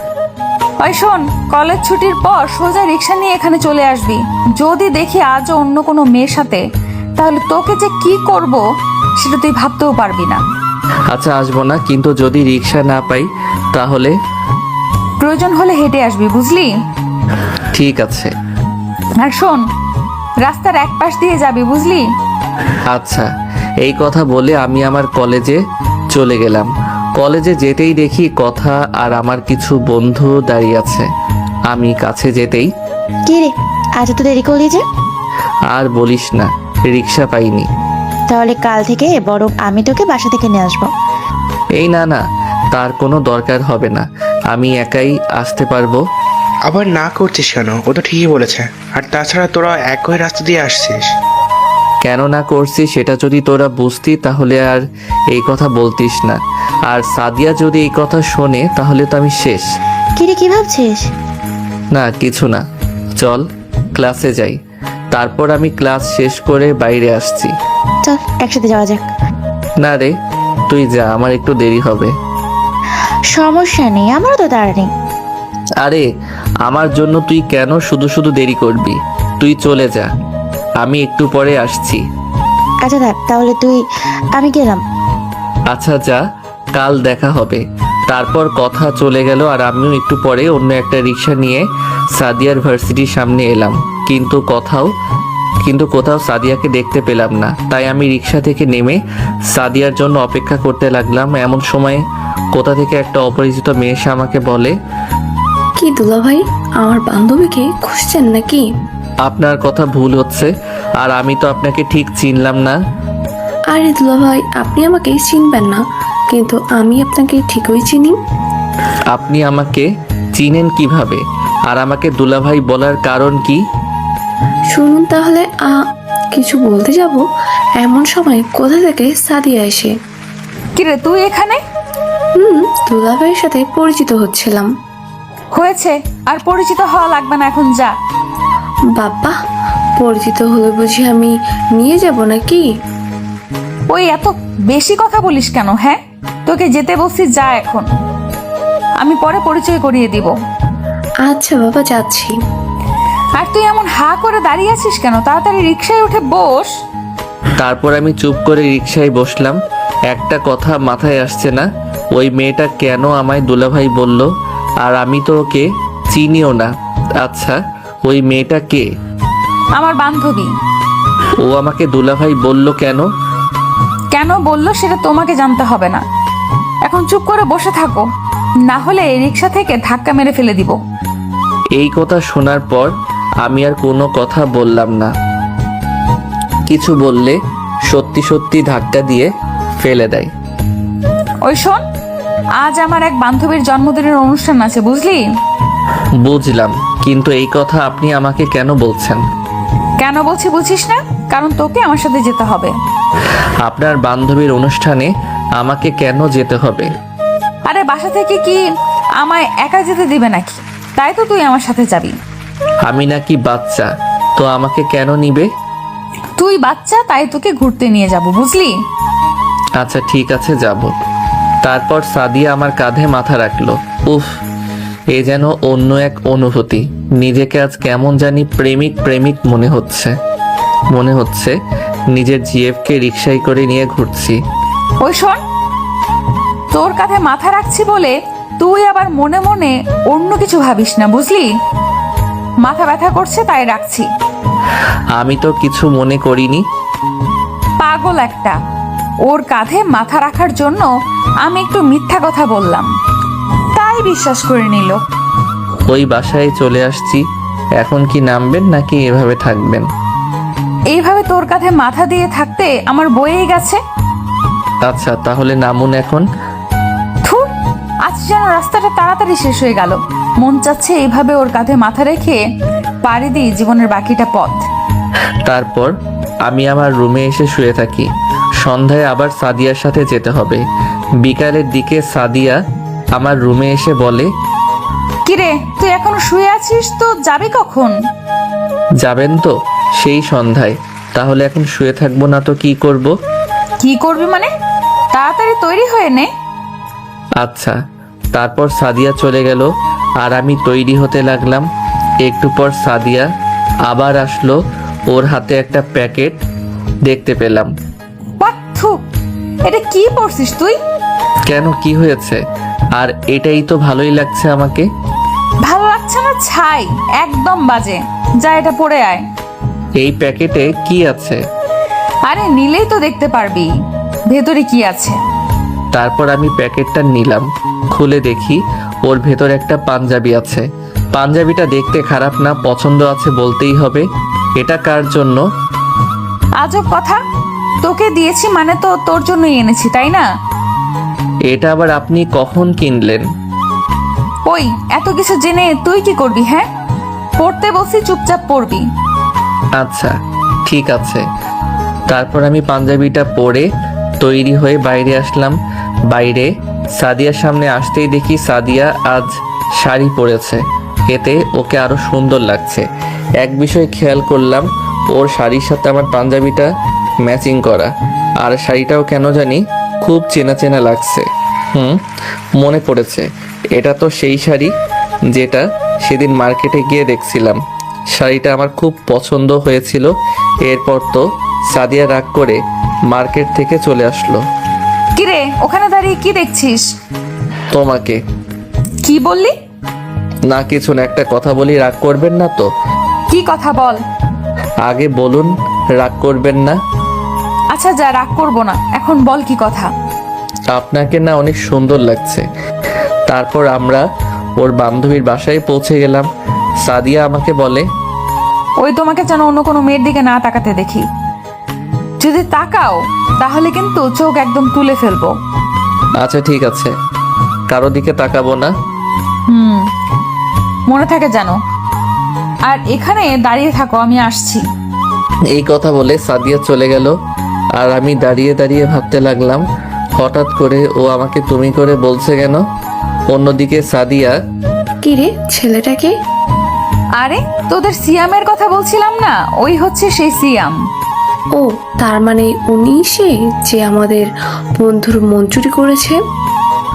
ওই শোন, কলেজ ছুটির পর সোজা রিক্সা নিয়ে এখানে চলে আসবি। যদি দেখি আজও অন্য কোনো মেয়ের সাথে, তাহলে তোকে যে কি করব সেটা তুই ভাবতেও পারবি না। আচ্ছা আসবো না, কিন্তু যদি রিক্সা না পাই তাহলে? প্রয়োজন হলে হেঁটে আসবি, বুঝলি? ঠিক আছে। আর শোন, রাস্তার এক পাশ দিয়ে যাবি, বুঝলি? আচ্ছা। এই কথা বলে আমি আমার কলেজে চলে গেলাম। কলেজে যেতেই দেখি কথা আর আমার কিছু বন্ধু দাঁড়িয়ে আছে। আমি কাছে যেতেই, কি রে, আজ তো দেরি করলি যে? আর বলিস না, রিক্সা পাইনি। তাহলে কাল থেকে বরং আমি তোকে বাসা থেকে নিয়ে আসবো। এই না না, তার কোনো দরকার হবে না, আমি একাই আসতে পারবো। আবার না করছিস কেন? ও তো ঠিকই বলেছে। আর তাছাড়া তোরা একই রাস্তা দিয়ে আসছিস। কেন না করছি সেটা যদি তোরা বুঝতি তাহলে আর এই কথা বলতিস না। আর সাদিয়া যদি এই কথা শোনে তাহলে তো আমি শেষ। কি রে, কি ভাবছিস? না কিছু না, চল ক্লাসে যাই। তারপর আমি ক্লাস শেষ করে বাইরে আসছি। চল একসাথে যাওয়া যাক। না রে, তুই যা, আমার একটু দেরি হবে। সমস্যা নেই, আমারও তো তাড়া নেই। আরে আমার জন্য তুই কেন শুধু শুধু দেরি করবি? তুই চলে যা। আমি একটু পরে আসছি। আচ্ছা থাক তাহলে তুই, আমি গেলাম। আচ্ছা যা, কাল দেখা হবে। তারপর কথা চলে গেল আর আমিও একটু পরে অন্য একটা রিক্সা নিয়ে সাদিয়ার ভার্সিটির সামনে এলাম। কিন্তু কোথাও সাদিয়াকে দেখতে পেলাম না। তাই আমি রিক্সা থেকে নেমে সাদিয়ার জন্য অপেক্ষা করতে লাগলাম। এমন সময় কোথা থেকে একটা অপরিচিত মেয়ে এসে আমাকে বলে, কি দুলা ভাই, আমার বান্ধবীকে খুঁজছেন নাকি? আপনার কথা ভুল হচ্ছে, আর আমি তো আপনাকে ঠিক চিনলাম না। আরে দুলা ভাই, আপনি আমাকে চিনবেন না, কিন্তু আমি আপনাকে ঠিকই চিনি। আপনি আমাকে চিনেন কিভাবে? আর আমাকে দুলাভাই বলার কারণ কি? শুনুন তাহলে। কিছু বলতে যাব এমন সময় কোথা থেকে সাদিয়া এসে, কিরে তুই এখানে? দুলা ভাইয়ের সাথে পরিচিত হচ্ছিলাম। হয়েছে, আর পরিচিত হওয়া লাগবে না, এখন যা। বাবা, পরিচিত হলে বুঝি আমি নিয়ে যাব নাকি? ওই এত বেশি কথা বলিস কেন? হ্যাঁ, তোকে যেতে বলছি, যা এখন। আমি পরে পরিচয় করিয়ে দিব। আচ্ছা বাবা, যাচ্ছি। আর তুই এমন হা করে দাঁড়িয়ে আছিস কেন? তাড়াতাড়ি রিক্সায় উঠে বস। তারপর আমি চুপ করে রিকশায় বসলাম। একটা কথা মাথায় আসছে না, ওই মেয়েটা কেন আমায় দুলাভাই বলল? আর আমি তো ওকে চিনিও না। আচ্ছা, ওই মেয়েটা কে? আমার বান্ধবী। ও আমাকে দুলাভাই বলল কেন? কেন বললো সেটা তোমাকে জানতে হবে না। এখন চুপ করে বসে থাকো, না হলে রিক্সা থেকে ধাক্কা মেরে ফেলে দিব। এই কথা শোনার পর আমি আর কোনো কথা বললাম না। কিছু বললে সত্যি সত্যি ধাক্কা দিয়ে ফেলে দেয়। ওই শোন, আজ আমার এক বান্ধবীর জন্মদিনের অনুষ্ঠান আছে, বুঝলি? বুঝলাম, কিন্তু এই কথা আপনি আমাকে কেন বলছেন? কেন বলছি বুঝিস না? কারণ তোকে আমার সাথে যেতে হবে। আপনার বান্ধবীর অনুষ্ঠানে আমাকে কেন যেতে হবে? আরে বাসা থেকে কি আমায় একা যেতে দিবে নাকি? তাই তো তুই আমার সাথে যাবি। আমি নাকি বাচ্চা, তো আমাকে কেন নিবে? তুই বাচ্চা, তাই তোকে ঘুরতে নিয়ে যাব, বুঝলি? আচ্ছা ঠিক আছে, যাব। তারপর সাদিয়া আমার কাঁধে মাথা রাখলো। উফ, এ যেন অন্য এক অনুভূতি। নিজেকে আজ কেমন জানি প্রেমিক প্রেমিক মনে হচ্ছে নিজের জিএফকে রিকশায় করে নিয়ে ঘুরছি। ওই শোন, তোর কাঁধে মাথা রাখছি বলে তুই আবার মনে মনে অন্য কিছু ভাবিস না, বুঝলি? মাথা ব্যথা করছে তাই রাখছি। আমি তো কিছু মনে করিনি। পাগল একটা, ওর কাঁধে মাথা রাখার জন্য আমি একটু মিথ্যা কথা বললাম, তাই বিশ্বাস করে নিল। ওই বাসায় চলে আসছি। এখন কি নামবেন নাকি এভাবে থাকবেন? এইভাবে তোর কাঁধে মাথা দিয়ে থাকতে আমার বয়েই গেছে। আচ্ছা তাহলে নামুন এখন। থুর, আজ যেন রাস্তাটা তাড়াতাড়ি শেষ হয়ে গেল। মন চাচ্ছে এইভাবে ওর কাঁধে মাথা রেখে পাড়ি দিই জীবনের বাকিটা পথ। তারপর আমি আমার রুমে এসে শুয়ে থাকি। সন্ধ্যায় আবার সাদিয়ার সাথে যেতে হবে। বিকালের দিকে সাদিয়া আমার রুমে এসে বলে, কিরে তুই এখনো শুয়ে আছিস? তো যাবি কখন? যাবেন তো সেই সন্ধ্যায়। তাহলে এখন শুয়ে থাকবো না তো কি করব? কি করবি মানে? তাড়াতাড়ি তৈরি হয়ে নে। আচ্ছা। তারপর সাদিয়া চলে গেল আর আমি তৈরি হতে লাগলাম। একটু পর সাদিয়া আবার আসলো। ওর হাতে একটা প্যাকেট দেখতে পেলাম। বাথু, এটা কি পড়ছিস তুই? কেন, কি হয়েছে? আর এটাই তো ভালোই লাগছে আমাকে। ভালো লাগছে না ছাই, একদম বাজে। যা এটা পড়ে আয়। এই প্যাকেটে কি আছে? আরে নিলেই তো দেখতে পারবি ভেতরে কি আছে। তারপর আমি প্যাকেটটা নিলাম। খুলে দেখি ওর ভেতর একটা পাঞ্জাবি আছে। পাঞ্জাবিটা দেখতে খারাপ না, পছন্দ আছে বলতেই হবে। এটা কার জন্য? আজব কথা, তোকে দিয়েছি মানে তো তোর জন্যই এনেছি, তাই না? এটা আবার আপনি কখন কিনলেন? ওই এত কিছু জেনে তুই কি করবি? হ্যাঁ, পড়তে বসি, চুপচাপ পড়বি। আচ্ছা ঠিক আছে। তারপর আমি পাঞ্জাবিটা পরে তৈরি হয়ে বাইরে আসলাম। বাইরে সাদিয়ার সামনে আসতেই দেখি সাদিয়া আজ শাড়ি পরেছে। এতে ওকে আরো সুন্দর লাগছে। এক বিষয় খেয়াল করলাম, ওর শাড়ির সাথে আমার পাঞ্জাবিটা ম্যাচিং করা। আর শাড়িটাও কেন জানি খুব চেনা চেনা লাগছে। মনে পড়েছে, এটা তো সেই শাড়ি যেটা সেদিন মার্কেটে গিয়ে দেখছিলাম। শাড়িটা আমার খুব পছন্দ হয়েছিল। এরপর তো সাদিয়া রাগ করে মার্কেট থেকে চলে আসলো। কিরে ওখানে দাঁড়িয়ে কি দেখছিস? তোমাকে। কি বললি? না কিছু না, একটা কথা বলি, রাগ করবেন না তো? কি কথা বল। আগে বলুন, রাগ করবেন না? আচ্ছা যা, রাগ করবো না, এখন বল কি কথা। আপনাকে না অনেক সুন্দর লাগছে। তারপর আমরা ওর বান্ধবীর বাসায় পৌঁছে গেলাম। সাদিয়া আমাকে বলে, ওই তোমাকে যেন অন্য কোনো মেয়ের দিকে না তাকাতে দেখি। যদি তাকাও তাহলে কিন্তু চোখ একদম তুলে ফেলবো। আচ্ছা ঠিক আছে, কারো দিকে তাকাবো না। মনে থাকে জানো। আর এখানে দাঁড়িয়ে থাকো, আমি আসছি। এই কথা বলে সাদিয়া চলে গেল। আর আমি দাঁড়িয়ে দাঁড়িয়ে ভাবতে লাগলাম, হঠাৎ করে ও আমাকে তুমি করে বলছে কেন? অন্যদিকে সাদিয়া, কিরে ছেলেটাকে? আরে তোদের সিয়ামের কথা বলছিলাম না, ওই হচ্ছে সেই সিয়াম। ও তার মানে উনি সে যে আমাদের বন্ধুর মন চুরি করেছে।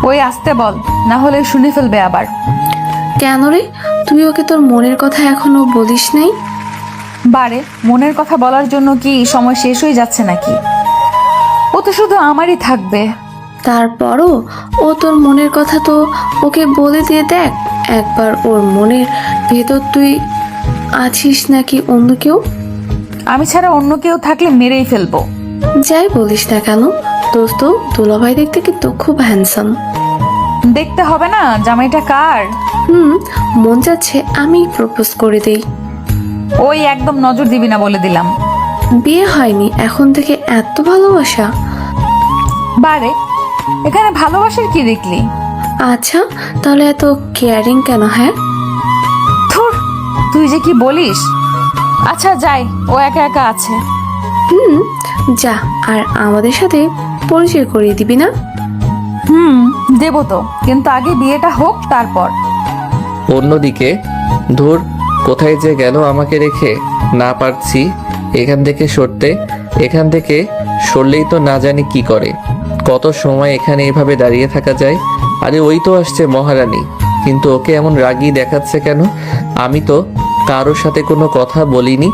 ওই আসতে বল, না হলে শুনে ফেলবে আবার। কেন রে, তুই ওকে তোর মনের কথা এখনো বলিস নাই? বারে, মনের কথা বলার জন্য কি সময় শেষ হয়ে যাচ্ছে নাকি? ও তো শুধু আমারই থাকবে। তারপরও ও তোর মনের কথা তো ওকে বলে দিয়ে দেখ একবার, ওর মনের ভেতর তুই আছিস নাকি অন্য কেউ। আমি ছাড়া অন্য কেউ থাকলে মেরেই ফেলবো। যাই বলিস না কেন দোস্ত, দুলাভাই দেখতে কিন্তু খুব হ্যান্ডসাম। দেখতে হবে না জামাইটা কার? মন যাচ্ছে আমি প্রপোজ করে দেই। ওই একদম নজর দিবি না বলে দিলাম। বিয়ে হয়নি এখন থেকে এত ভালোবাসা? বারে, এখানে ভালোবাসার কি দেখলি? আচ্ছা তাহলে এত কেয়ারিং কেন? হ্যাঁ ধুর, তুই যে কি বলিস। আচ্ছা যাই, ও একা একা আছে। যা, আর আমাদের সাথে পরিচয় করিয়ে দিবি না? দেবো তো, কিন্তু আগে বিয়েটা হোক তারপর। অন্যদিকে ধুর, কোথায় যে গেল আমাকে রেখে। না পারছি এখান থেকে সরতে। এখান থেকে সরলেই তো না জানি কি করে। কত সময় এখানে এভাবে দাঁড়িয়ে থাকা যায়। আরে ওই তো আসছে মহারানী, কিন্তু ওকে এমন রাগী দেখাচ্ছে কেন? আমি তো কারোর সাথে কোনো কথা বলিনি।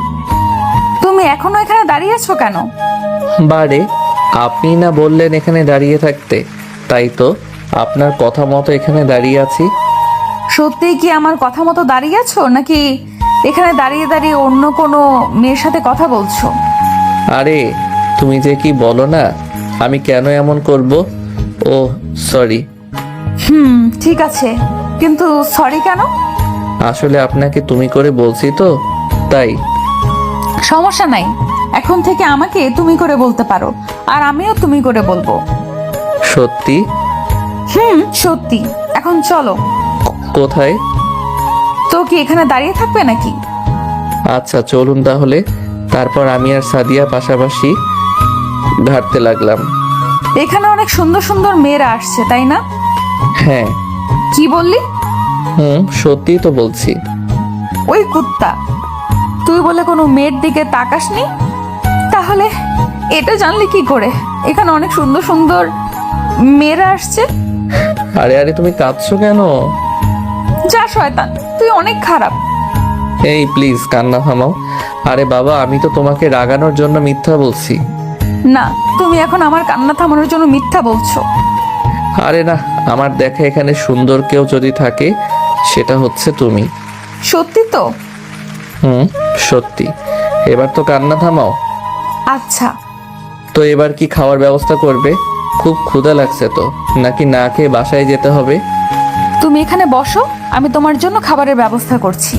তুমি এখনো এখানে দাঁড়িয়ে আছো কেন? বারে, আপনি না বললেন এখানে দাঁড়িয়ে থাকতে, তাই তো আপনার কথা মতো এখানে দাঁড়িয়ে আছি। সত্যিই কি আমার কথা মতো দাঁড়িয়ে আছো, নাকি এখানে দাঁড়িয়ে দাঁড়িয়ে অন্য কোনো মেয়ের সাথে কথা বলছো? আরে তুমি যে কি বলো না, আমি কেন এমন করব? ও সরি। ঠিক আছে, কিন্তু সরি কেন? আসলে আপনাকে তুমি করে বলছি তো, তাই। সমস্যা নাই, এখন থেকে আমাকে তুমি করে বলতে পারো, আর আমিও তুমি করে বলবো। সত্যি? সত্যি। এখন চলো। কোথায়? তো কি এখানে দাঁড়িয়ে থাকবে নাকি? আচ্ছা চলুন তাহলে। তারপর আমি আর সাদিয়া পাশাপাশি হাঁটতে লাগলাম। এখানে অনেক সুন্দর সুন্দর মেয়েরা আসছে, তাই না? হ্যাঁ। কি বললি? সত্যিই তো বলছি। ওই কুত্তা, তুই বলে কোনো মেয়ের দিকে তাকাসনি? তাহলে এটা জানলি কি করে এখানে অনেক সুন্দর সুন্দর মেয়েরা আসছে? আরে আরে তুমি কাঁদছো কেন? যা শয়তান, তুই অনেক খারাপ। এই প্লিজ কান্না থামাও। আরে বাবা, আমি তো তোমাকে রাগানোর জন্য মিথ্যা বলছি। না, তুমি এখন আমার কান্না থামানোর জন্য মিথ্যা বলছো। আরে না, আমার দেখা এখানে সুন্দর কেউ যদি থাকে সেটা হচ্ছে তুমি। সত্যি তো? সত্যি। এবার তো কান্না থামাও। আচ্ছা। তো এবার কি খাওয়ার ব্যবস্থা করবে? খুব ক্ষুধা লাগছে তো, নাকি না খেয়ে বাসায় যেতে হবে? তুমি এখানে বসো, আমি তোমার জন্য খাবারের ব্যবস্থা করছি।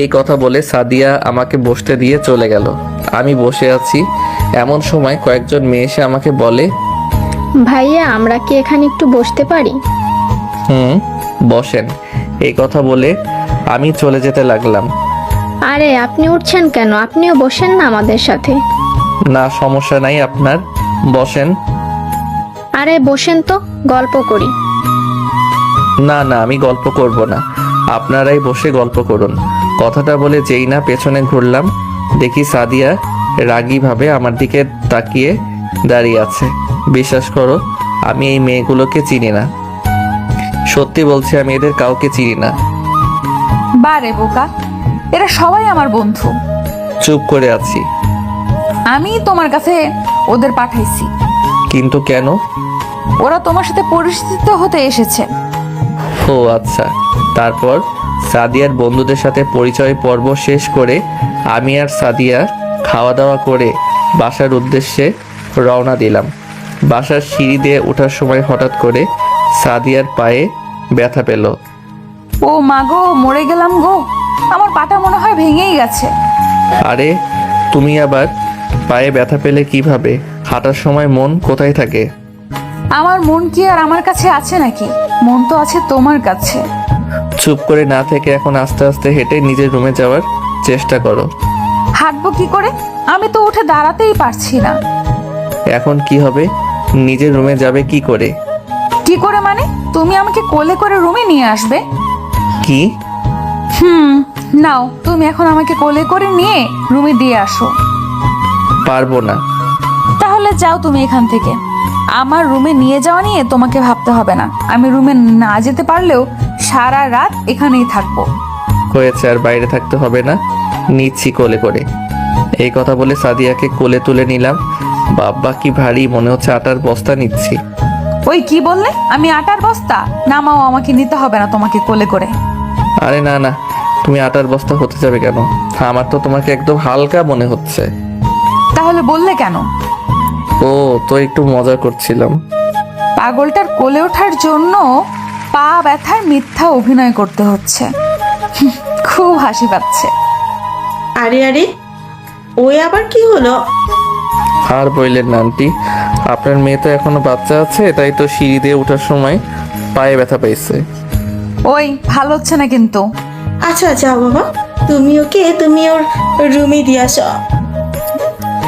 এই কথা বলে সাদিয়া আমাকে বসতে দিয়ে চলে গেল। আমি বসে আছি, এমন সময় কয়েকজন মেয়ে এসে আমাকে বলে, ভাইয়া আমরা কি এখানে একটু বসতে পারি? বসেন। এই কথা বলে আমি চলে যেতে লাগলাম। আরে আপনি উঠছেন কেন? আপনিও বসেন না আমাদের সাথে। না সমস্যা নাই আপনার, বসেন। আরে বসেন তো, গল্প করি। না না, আমি গল্প করব না, আপনারাই বসে গল্প করুন। কথাটা বলে যেই না পেছনে ঘুরলাম, দেখি সাদিয়া রাগীভাবে আমার দিকে তাকিয়ে দাঁড়িয়ে আছে। বিশ্বাস করো, আমি এই মেয়েগুলোকে চিনি না। সত্যি বলছি, আমি এদের কাউকে চিনি না। বারে বোকা, এরা সবাই আমার বন্ধু। চুপ করে আছি। আমি তোমার কাছে ওদের পাঠাইছি। কিন্তু কেন? ওরা তোমার সাথে পরিচিত হতে এসেছে। ও আচ্ছা। তারপর সাদিয়ার বন্ধুদের সাথে পরিচয় পর্ব শেষ করে আমি আর সাদিয়া খাওয়া দাওয়া করে বাসার উদ্দেশ্যে রওনা দিলাম। বাসার সিঁড়ি দিয়ে ওঠার সময় হঠাৎ করে সাদিয়ার পায়ে ব্যথা পেল। ও মা গো, মরে গেলাম গো, আমার পাটা মনে হয় ভেঙেই গেছে। আরে তুমি আবার পায়ে ব্যথা পেলে কিভাবে? হাঁটার সময় মন কোথায় থাকে? আমার মন কি আর আমার কাছে আছে নাকি? মন তো আছে তোমার কাছে। চুপ করে না থেকে এখন আস্তে আস্তে হেঁটে নিজের রুমে যাওয়ার চেষ্টা করো। হাঁটবো কি করে? আমি তো উঠে দাঁড়াতেই পারছি না। এখন কি হবে? নিজের রুমে যাবে কি করে? কি করে মানে? তুমি আমাকে কোলে করে রুমে নিয়ে আসবে। কি? নাও, তুমি এখন আমাকে কোলে করে নিয়ে রুমে দিয়ে আসো। পারবো না। তাহলে যাও তুমি এখান থেকে। আমার রুমে নিয়ে যাওয়া নিয়ে তোমাকে ভাবতে হবে না। আমি রুমে না যেতে পারলেও সারা রাত এখানেই থাকবো। হয়েছে, আর বাইরে থাকতে হবে না, নিচ্ছি কোলে করে। এই কথা বলে সাদিয়াকে কোলে তুলে নিলাম। বাবা কি ভারী, মনে হচ্ছে আটার বস্তা নিচ্ছি। ওই কি বললে? আমি আটার বস্তা? নামাও, আমাকে নিতে হবে না তোমাকে কোলে করে। আরে না না, তুমি আটার বস্তা হতে যাবে কেন? আমার তো তোমাকে একদম হালকা মনে হচ্ছে। তাহলে বললে কেন? ও তো একটু মজা করছিলাম। পাগলটার কোলে ওঠার জন্য পা ব্যথার মিথ্যা অভিনয় করতে হচ্ছে। খুব হাসি পাচ্ছে। আরে আরে, ওই আবার কি হলো? আর বললেন না আন্টি, আপনার মেয়ে তো এখনো বাচ্চা আছে, তাই তো সিঁড়ি দিয়ে ওঠার সময় পায়ে ব্যথা পাইছে। ওই ভালো হচ্ছে না কিন্তু। আচ্ছা যাও বাবা, তুমি ওর রুমে দিয়ে আসো।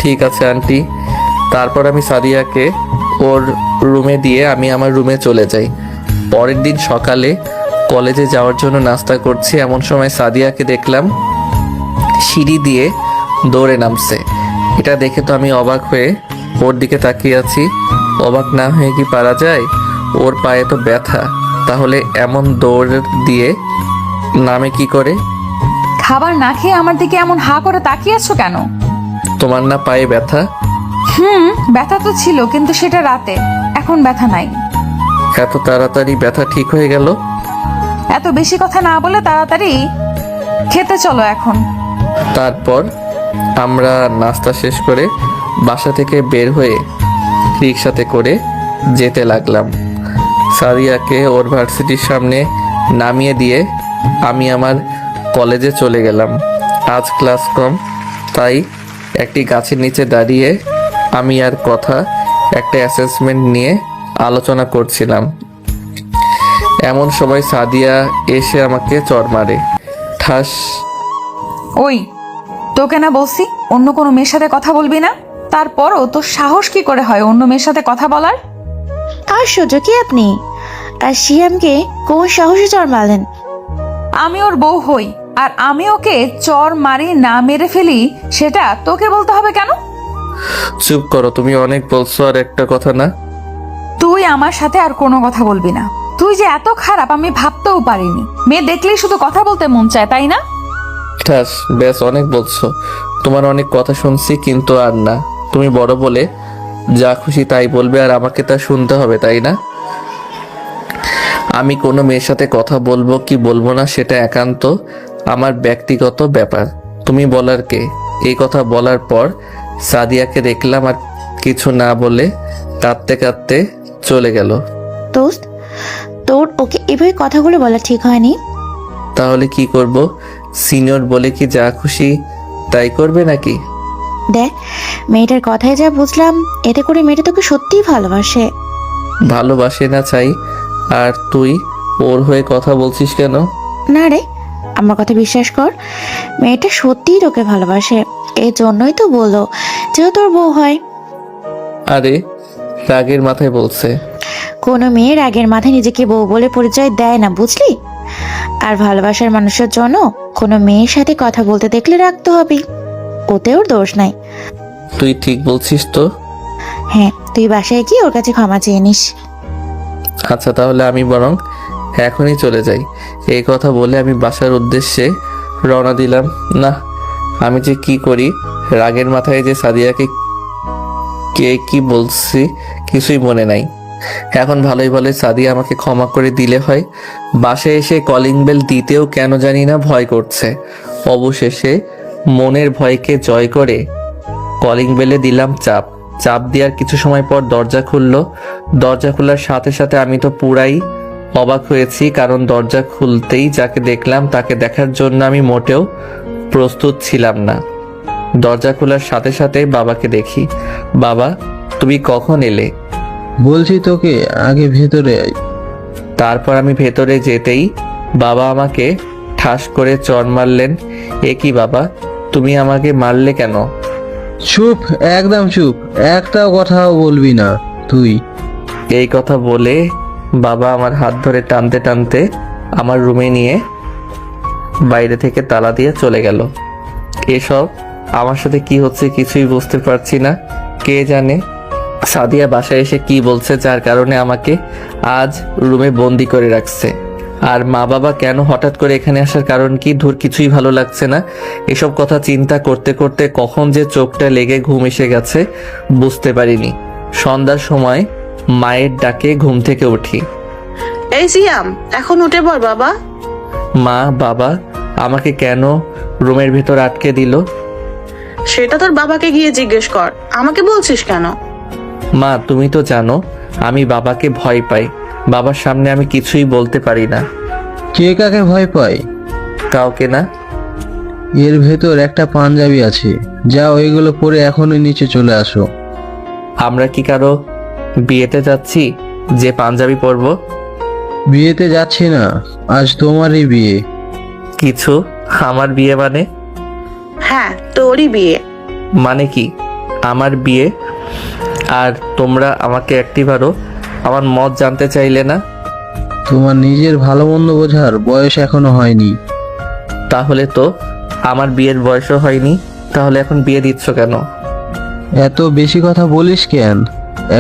ঠিক আছে আন্টি। তারপর আমি সাদিয়াকে ওর রুমে দিয়ে আমি আমার রুমে চলে যাই। পরের দিন সকালে কলেজে যাওয়ার জন্য নাস্তা করছি, এমন সময় সাদিয়াকে দেখলাম সিঁড়ি দিয়ে দৌড়ে নামছে। এটা দেখে তো আমি অবাক হয়ে ওর দিকে তাকিয়ে আছি। অবাক না হয়ে কি পারা যায়? ওর পায়ে তো ব্যথা, তাহলে এমন দৌড় দিয়ে নামে কি করে? খাবার না খেয়ে আমার দিকে এমন হা করে তাকিয়ে আছো কেন? তোমার না পায়ে ব্যথা? ব্যথা তো ছিল, কিন্তু সেটা রাতে, এখন ব্যথা নাই। এত তাড়াতাড়ি ব্যথা ঠিক হয়ে গেল? এত বেশি কথা না বলে তাড়াতাড়ি খেতে চলো এখন। তারপর আমরা নাস্তা শেষ করে বাসা থেকে বের হয়ে রিক্সাতে করে যেতে লাগলাম। সাদিয়াকে ওর ভার্সিটির সামনে নামিয়ে দিয়ে আমি আমার কলেজে চলে গেলাম। আজ ক্লাস কম, তাই একটি গাছের নিচে দাঁড়িয়ে আমি আর কথা একটা অ্যাসেসমেন্ট নিয়ে আলোচনা করছিলাম। এমন সময় সাদিয়া এসে আমাকে চড় মারে। ঠাস। ওই তোকে না বলছি অন্য কোনো মেয়ের সাথে কথা বলবি না? তারপরও তোর সাহস কি করে হয় অন্য মেয়ের সাথে কথা বলার? আশ্চর্য কি আপনি! আর শিয়ামকে কোন সাহসে চড় মারলেন? আমি ওর বউ হই, আর আমি ওকে চর মারি না মেরে ফেলি সেটা তোকে বলতে হবে কেন? চুপ করো, তুমি অনেক বলছো আর একটা কথা না। তুই আমার সাথে আর কোনো কথা বলবি না। তুই যে এত খারাপ আমি ভাবতেও পারিনি। মেয়ে দেখলেই শুধু কথা বলতে মন চায়, তাই না? ঠাস, বেশ অনেক বলছো। তোমার অনেক কথা শুনছি, কিন্তু আর না। তুমি বড় বলে যা খুশি তাই বলবে, আর আমাকে তা শুনতে হবে, তাই না? আমি কোনো মেয়ের সাথে কথা বলবো কি বলবো না সেটা একান্ত আমার ব্যক্তিগত ব্যাপার। তুমি বলার কে? এই কথা বলার পর সাদিয়াকে দেখলাম আর কিছু না বলে কাঁদতে কাঁদতে চলে গেল। দোস্ত, তোর ওকে এভাবে কথাগুলো বলা ঠিক হয়নি। তাহলে কি করব? সিনিয়র বলে কি যা খুশি তাই করবে নাকি? দেখ, মেয়েটার কথায় যা বুঝলাম, এতে করে মেয়েটা তোকে সত্যিই ভালোবাসে। ভালোবাসে না চাই, আর তুই ওর হয়ে কথা বলছিস কেন? না রে, আমার কথা বিশ্বাস কর, মেয়েটা সত্যিই তোকে ভালোবাসে। এই জন্যই তো বললো যে ও তোর বউ হয়। আরে রাগের মাথায় বলছে। কোনো মেয়ে রাগের মাথায় নিজেকে বউ বলে পরিচয় দেয় না, বুঝলি? আর ভালোবাসার মানুষের জন্য কোনো মেয়ের সাথে কথা বলতে দেখলে রাখতে হবে, ওতে ওর দোষ নাই। তুই ঠিক বলছিস তো? হ্যাঁ, তুই বাসায় গিয়ে ওর কাছে ক্ষমা চেয়ে নিস। আচ্ছা, তাহলে আমি বরং এখনই চলে যাই। এই কথা বলে আমি বাসার উদ্দেশ্যে রওনা দিলাম। না, আমি যে কি করি, রাগের মাথায় যে সাদিয়াকে কে কি বলছি কিছুই মনে নাই। এখন ভালোই ভালোই সাদিয়া আমাকে ক্ষমা করে দিলে হয়। বাসায় এসে কলিং বেল দিতেও কেন জানি না ভয় করছে। অবশেষে মনের ভয়কে জয় করে কলিং বেলে দিলাম চাপ। চাপ দেওয়ার কিছু সময় পর দরজা খুললো। দরজা খোলার সাথে সাথে আমি তো পুরাই অবাক হয়েছি, কারণ দরজা খুলতেই যাকে দেখলাম তাকে দেখার জন্য আমি মোটেও প্রস্তুত ছিলাম না। দরজা খোলার সাথে সাথে বাবাকে দেখি। বাবা, তুমি কখন এলে? বলছি তোকে আগে ভেতরে আয়। তারপর আমি ভেতরে যেতেই বাবা আমাকে ঠাস করে চড় মারলেন। এ কি বাবা, তুমি আমাকে মারলে কেন? চুপ, একদম চুপ, একটাও কথাও বলবি না তুই। এই কথা বলে বাবা আমার হাত ধরে টানতে টানতে আমার রুমে নিয়ে বাইরে থেকে তালা দিয়ে চলে গেল। এসব আমার সাথে কি হচ্ছে কিছুই বুঝতে পারছি না। কে জানে সাদিয়া বাসায় এসে কি বলছে, যার কারণে আমাকে আজ রুমে বন্দি করে রাখছে। আর মা বাবা কেন হঠাৎ করে এখানে আসার কারণ কি, ধুর কিছুই ভালো লাগছে না। এসব কথা চিন্তা করতে করতে কখন যে চোখটা লেগে ঘুম এসে গেছে বুঝতে পারিনি। সন্ধ্যার সময় মায়ের ডাকে ঘুম থেকে উঠি। এই সিয়াম, এখন উঠে পড় বাবা। মা, বাবা আমাকে কেন রুমের ভেতর আটকে দিল? সেটা তোর বাবাকে গিয়ে জিজ্ঞেস কর, আমাকে বলছিস কেন? মা, তুমি তো জানো আমি বাবাকে ভয় পাই। বাবার সামনে আমি কিছুই বলতে পারি না। কে কাকে ভয় পায়? কাউকে না। এর ভেতর একটা পাঞ্জাবি আছে, যা ওইগুলো পরে এখনই নিচে চলে আসো। আমরা কি কারো বিয়েতে যাচ্ছি যে পাঞ্জাবি পরবো? বিয়েতে যাচ্ছি না, আজ তোমারই বিয়ে। কিছু আমার বিয়ে মানে? হ্যাঁ, তোরই বিয়ে। মানে কি আমার বিয়ে? আর তোমরা আমাকে একটিবারও আমার মত জানতে চাইলে না। তোমার নিজের ভালো মন্দ বোঝার বয়স এখনো হয়নি। তাহলে তো আমার বিয়ের বয়সও হয়নি, তাহলে এখন বিয়ে দিচ্ছ কেন? এত বেশি কথা বলিস কেন?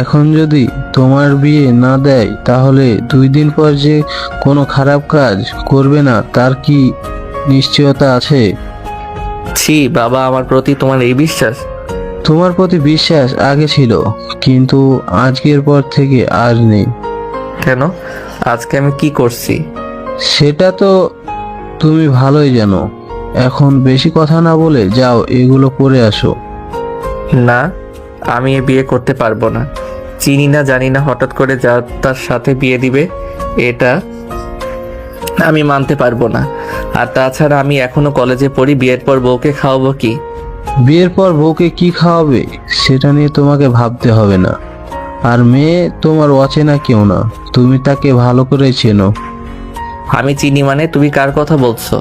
এখন যদি তোমার বিয়ে না দেয় তাহলে 2 দিন পর যে কোনো খারাপ কাজ করবে না তার কি নিশ্চয়তা আছে? ছি বাবা, আমার প্রতি তোমার এই বিশ্বাস? তোমার প্রতি বিশ্বাস আগে ছিল, কিন্তু আজকের পর থেকে আর নেই। কেন? আজকে আমি কি করছি? সেটা তো তুমি ভালোই জানো। এখন বেশি কথা না বলে যাও, এগুলো পরে আসো। না, আমি এ বিয়ে করতে পারবো না। চিনি না জানি না হঠাৎ করে যা তার সাথে বিয়ে দিবে, এটা আমি মানতে পারবো না। আর তাছাড়া আমি এখনো কলেজে পড়ি, বিয়ের পর বউকে খাওয়াবো কি? বিয়ের পর বউকে কি খাওয়াবে সেটা নিয়ে তোমাকে ভাবতে হবে না। আর মেয়ে তোমার অচেনা কেউ না, তুমি তাকে ভালো করে চেনো। আমি চিনি মানে? তুমি কার কথা বলছো?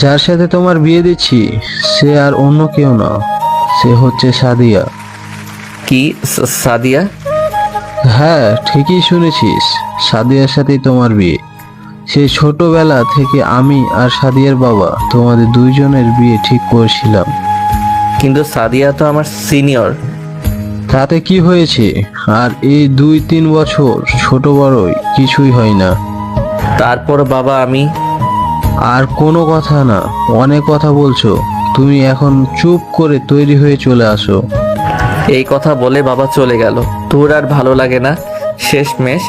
যার সাথে তোমার বিয়ে দিচ্ছি সে আর অন্য কেউ না, সে হচ্ছে সাদিয়া। কি সাদিয়া? হ্যাঁ, ঠিকই শুনেছিস, সাদিয়ার সাথেই তোমার বিয়ে। সেই ছোটবেলা থেকে আমি আর সাদিয়ার বাবা তোমাদের 2 জনের বিয়ে ঠিক করেছিলাম। কিন্তু সাদিয়া তো আমার সিনিয়র। তাতে কি হয়েছে? আর এই 2-3 বছর ছোট বড়ই কিছুই হয় না। তারপর বাবা আমি আর কোনো কথা না, অনেক কথা বলছো। তুমি এখন চুপ করে তৈরি হয়ে চলে আসো। এই কথা বলে বাবা চলে গেল। তোর আর ভালো লাগে না? শেষমেশ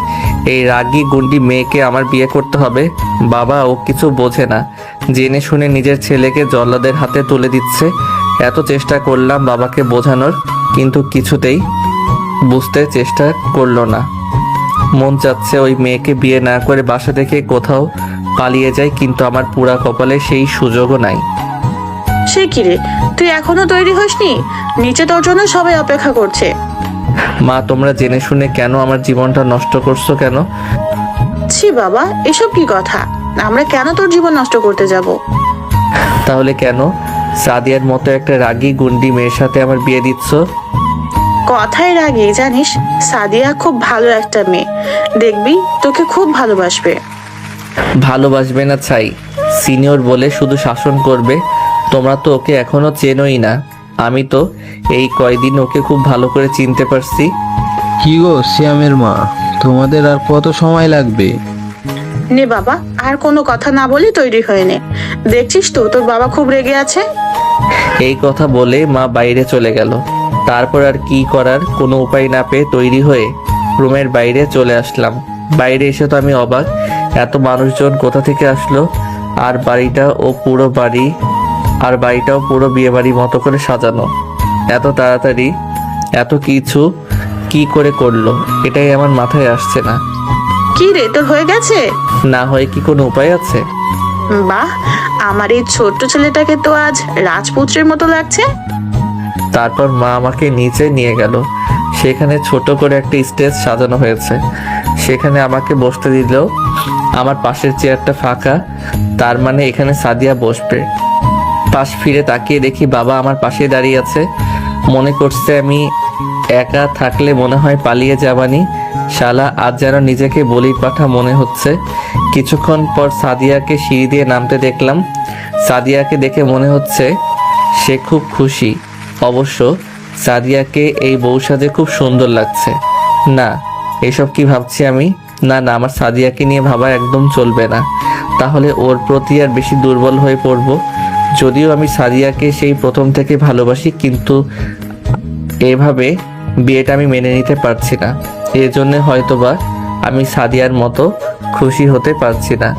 এই রাগী গুন্ডি মেয়েকে আমার বিয়ে করতে হবে। বাবা ও কিছু বোঝে না, জেনে শুনে নিজের ছেলেকে জল্লাদের হাতে তুলে দিচ্ছে। এত চেষ্টা করলাম বাবাকে বোঝানোর, কিন্তু কিছুতেই বুঝতে চেষ্টা করলো না। মন চাচ্ছে ওই মেয়েকে বিয়ে না করে বাসা থেকে কোথাও পালিয়ে যায়, কিন্তু আমার পুরা কপালে সেই সুযোগও নাই। সে কি রে, তুই এখনো তৈরি হসনি? নিচে তোর জন্য সবাই অপেক্ষা করছে। মা, তোমরা জেনে শুনে কেন আমার জীবনটা নষ্ট করছো কেন? ছি বাবা, এসব কি কথা? আমরা কেন তোর জীবন নষ্ট করতে যাব? তাহলে কেন সাদিয়ার মতো একটা রাগী গুন্ডি মেয়ের সাথে আমার বিয়ে দিচ্ছ? কথায় রাগি জানিস, সাদিয়া খুব ভালো একটা মেয়ে, দেখবি তোকে খুব ভালোবাসবে। ভালোবাসবে না চাই, সিনিয়র বলে শুধু শাসন করবে। তোমরা তো ওকে এখনো চেনোই না। আমি তো এই কয়দিন ওকে খুব ভালো করে চিনতে পারছি। কি গো শ্যামের মা, তোমাদের আর কত সময় লাগবে? নে বাবা, আর কোনো কথা না বলে তৈরি হয়ে নে। দেখছিস তো তোর বাবা খুব রেগে আছে। এই কথা বলে মা বাইরে চলে গেল। তারপর আর কি করার, কোনো উপায় না পেয়ে তৈরি হয়ে রুমের বাইরে চলে আসলাম। বাইরে এসে তো আমি অবাক, এত মানুষজন কোথা থেকে আসলো। আর বাড়িটাও পুরো বিয়ে বাড়ির মতো করে সাজানো। এত তাড়াতাড়ি এত কিছু কি করে করলো, এটাই আমার মাথায় আসছে না। কি রে, তোর হয়ে গেছে? না হয় কি কোনো উপায় আছে? বাহ, আমার এই ছোট্ট ছেলেটাকে তো আজ রাজপুত্রের মতো লাগছে। তারপর মা আমাকে নিচে নিয়ে গেল। সেখানে ছোট করে একটা স্টেজ সাজানো হয়েছে। সেখানে আমাকে বসতে দিল। আমার পাশের চেয়ারটা ফাঁকা, তার মানে এখানে সাদিয়া বসবে। পাশ ফিরে তাকিয়ে দেখি বাবা আমার পাশে দাঁড়িয়ে আছে। মনে করছে আমি একা থাকলে মনে হয় পালিয়ে যাবানি। শালা, আজ যেন নিজেকে বলির পাঠা মনে হচ্ছে। কিছুক্ষণ পর সাদিয়াকে সিঁড়ি দিয়ে নামতে দেখলাম। সাদিয়াকে দেখে মনে হচ্ছে সে খুব খুশি। অবশ্য সাদিয়াকে এই বউ সাজে খুব সুন্দর লাগছে। না, এসব কি ভাবছি আমি? না না, আমার সাদিয়াকে নিয়ে ভাবা একদম চলবে না, তাহলে ওর প্রতি আর বেশি দুর্বল হয়ে পড়ব। যদিও আমি সাদিয়াকে সেই প্রথম থেকে ভালোবাসি, কিন্তু এভাবে বিয়েটা আমি মেনে নিতে পারছি না। এর জন্যে হয়তোবা আমি সাদিয়ার মতো খুশি হতে পারছি না।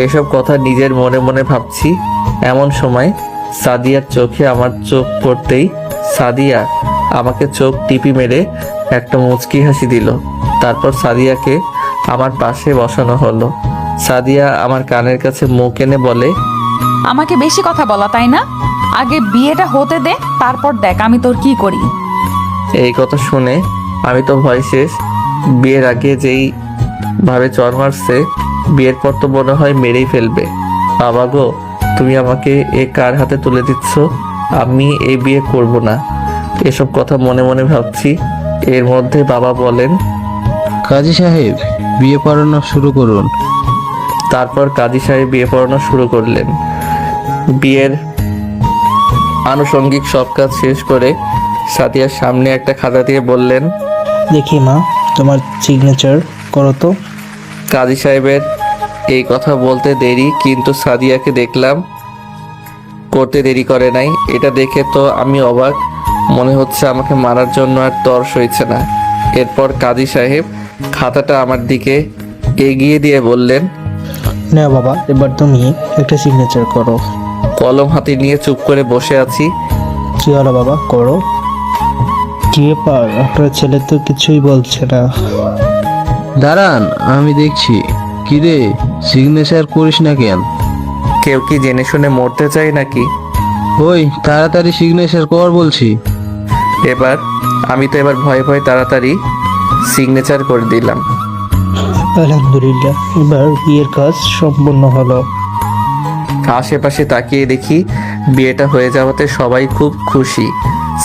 এসব কথা নিজের মনে মনে ভাবছি। এমন সময় সাদিয়ার চোখে আমার চোখ পড়তেই সাদিয়া আমাকে চোখ টিপি মেরে একটা মুচকি হাসি দিল। তারপর সাদিয়াকে আমার পাশে বসানো হলো। সাদিয়া আমার কানের কাছে মুখ এনে বলে, আমাকে বেশি কথা বলা, তাই না? আগে বিয়েটা হতে দে, তারপর দেখ আমি তোর কি করি। এই কথা শুনে আমি তো ভয় শেষ। বিয়ের আগে যেই ভাবে চর মারছে, বিয়ের পর তো মনে হয় মেরেই ফেলবে। বাবা গো, তুমি আমাকে এ কার হাতে তুলে দিচ্ছ? আমি এই বিয়ে করব না। এসব কথা মনে মনে ভাবছি। এর মধ্যে বাবা বলেন, কাজী সাহেব, বিয়ে পড়ানো শুরু করুন। তারপর কাজী সাহেব বিয়ে পড়ানো শুরু করলেন। বিয়ের আনুষঙ্গিক সব কাজ শেষ করে সাদিয়ার সামনে একটা খাতা দিয়ে বললেন, দেখি মা, তোমার সিগনেচার করো তো। কাজী সাহেবের এই কথা বলতে দেরি, কিন্তু সাদিয়াকে দেখলাম করতে দেরি করে নাই। এটা দেখে তো আমি অবাক। মনে হচ্ছে আমাকে মারার জন্য আর তর সইছে না। এরপর কাজী সাহেব খাতাটা আমার দিকে এগিয়ে দিয়ে বললেন, না বাবা, এবার তুমি একটা সিগনেচার করো। কলম হাতে নিয়ে চুপ করে বসে আছি। কি হলো বাবা, করো। কি ব্যাপার, আপনার ছেলে তো কিছুই বলছে না। দাঁড়ান, আমি দেখছি। কিরে, সিগনেচার করিস না কেন? কেউ কি জেনে শুনে মরতে চায় নাকি? ওই তাড়াতাড়ি সিগনেচার কর বলছি। আমি তো এবার ভয়ে ভয়ে তাড়াতাড়ি সিগনেচার করে দিলাম। আলহামদুলিল্লাহ, এবার বিয়ের কাজ সম্পূর্ণ হলো। আশেপাশে তাকিয়ে দেখি বিয়েটা হয়ে যাওয়াতে সবাই খুব খুশি।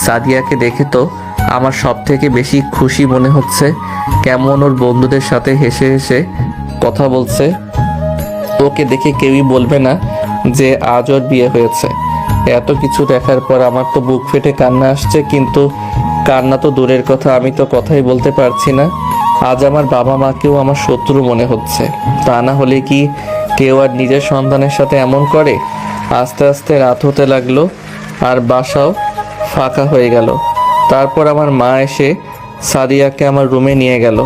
সাদিয়াকে দেখে তো আমার সব থেকে বেশি খুশি মনে হচ্ছে। কেমন ওর বন্ধুদের সাথে হেসে হেসে কথা বলছে। ওকে দেখে কেউই বলবে না যে আজ ওর বিয়ে হয়েছে। এত কিছু দেখার পর আমার তো বুক ফেটে কান্না আসছে, কিন্তু কান্না তো দূরের কথা, আমি তো কথাই বলতে পারছি না। আজ আমার বাবা মাকেও আমার শত্রু মনে হচ্ছে। তা না হলে কি কেউ আর নিজের সন্তানের সাথে এমন করে? আস্তে আস্তে রাত হতে লাগলো, আর বাসাও ফাঁকা হয়ে গেল। তারপর আমার মা এসে সাদিয়াকে আমার রুমে নিয়ে গেল।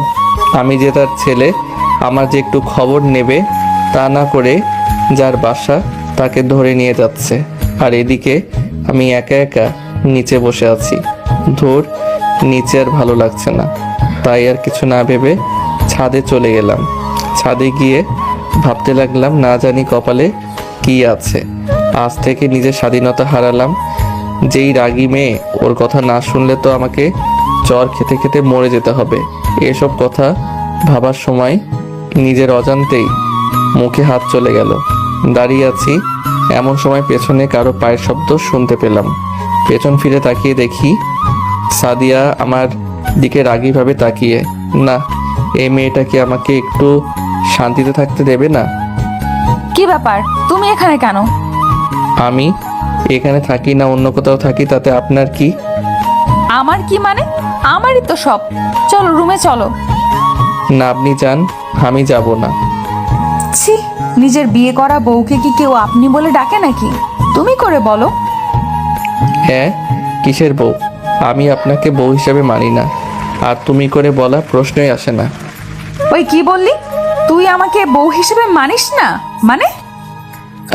আমি যে তার ছেলে, আমার যে একটু খবর নেবে তা না করে যার বাসা তাকে ধরে নিয়ে যাচ্ছে। আর এদিকে আমি একা একা নিচে বসে আছি। ধুর, নিচে আর ভালো লাগছে না। তাই আর কিছু না ভেবে ছাদে চলে গেলাম। ছাদে গিয়ে ভাবতে লাগলাম, না জানি কপালে কি আছে। আজ থেকে নিজের স্বাধীনতা হারালাম। যেই রাগী মেয়ে, ওর কথা না শুনলে তো আমাকে চর খেতে খেতে মরে যেতে হবে। এসব কথা ভাবার সময় নিজের অজান্তেই মুখে হাত চলে গেল। দাঁড়িয়ে আছি, এমন সময় পেছনে কারো পায়ের শব্দ শুনতে পেলাম। পেছন ফিরে তাকিয়ে দেখি সাদিয়া আমার দিকে রাগীভাবে তাকিয়ে। না, এই মেয়েটা কি আমাকে একটু শান্তিতে থাকতে দেবে না? কি ব্যাপার, তুমি এখানে কেন? আমি এখানে থাকি না অন্য কোথাও থাকি, তাতে আপনার কি? আমার কি মানে? আমারই তো সব। চলো রুমে চলো। না, আপনি যান, আমি যাব না। ছি, নিজের বিয়ে করা বউকে কি কেউ আপনি বলে ডাকে নাকি? তুমি করে বলো। হ্যাঁ, কিসের বউ? আমি আপনাকে বউ হিসেবে মানি না, আর তুমি করে বলা প্রশ্নই আসে না। ওই কি বললি? তুই আমাকে বউ হিসেবে মানিস না মানে?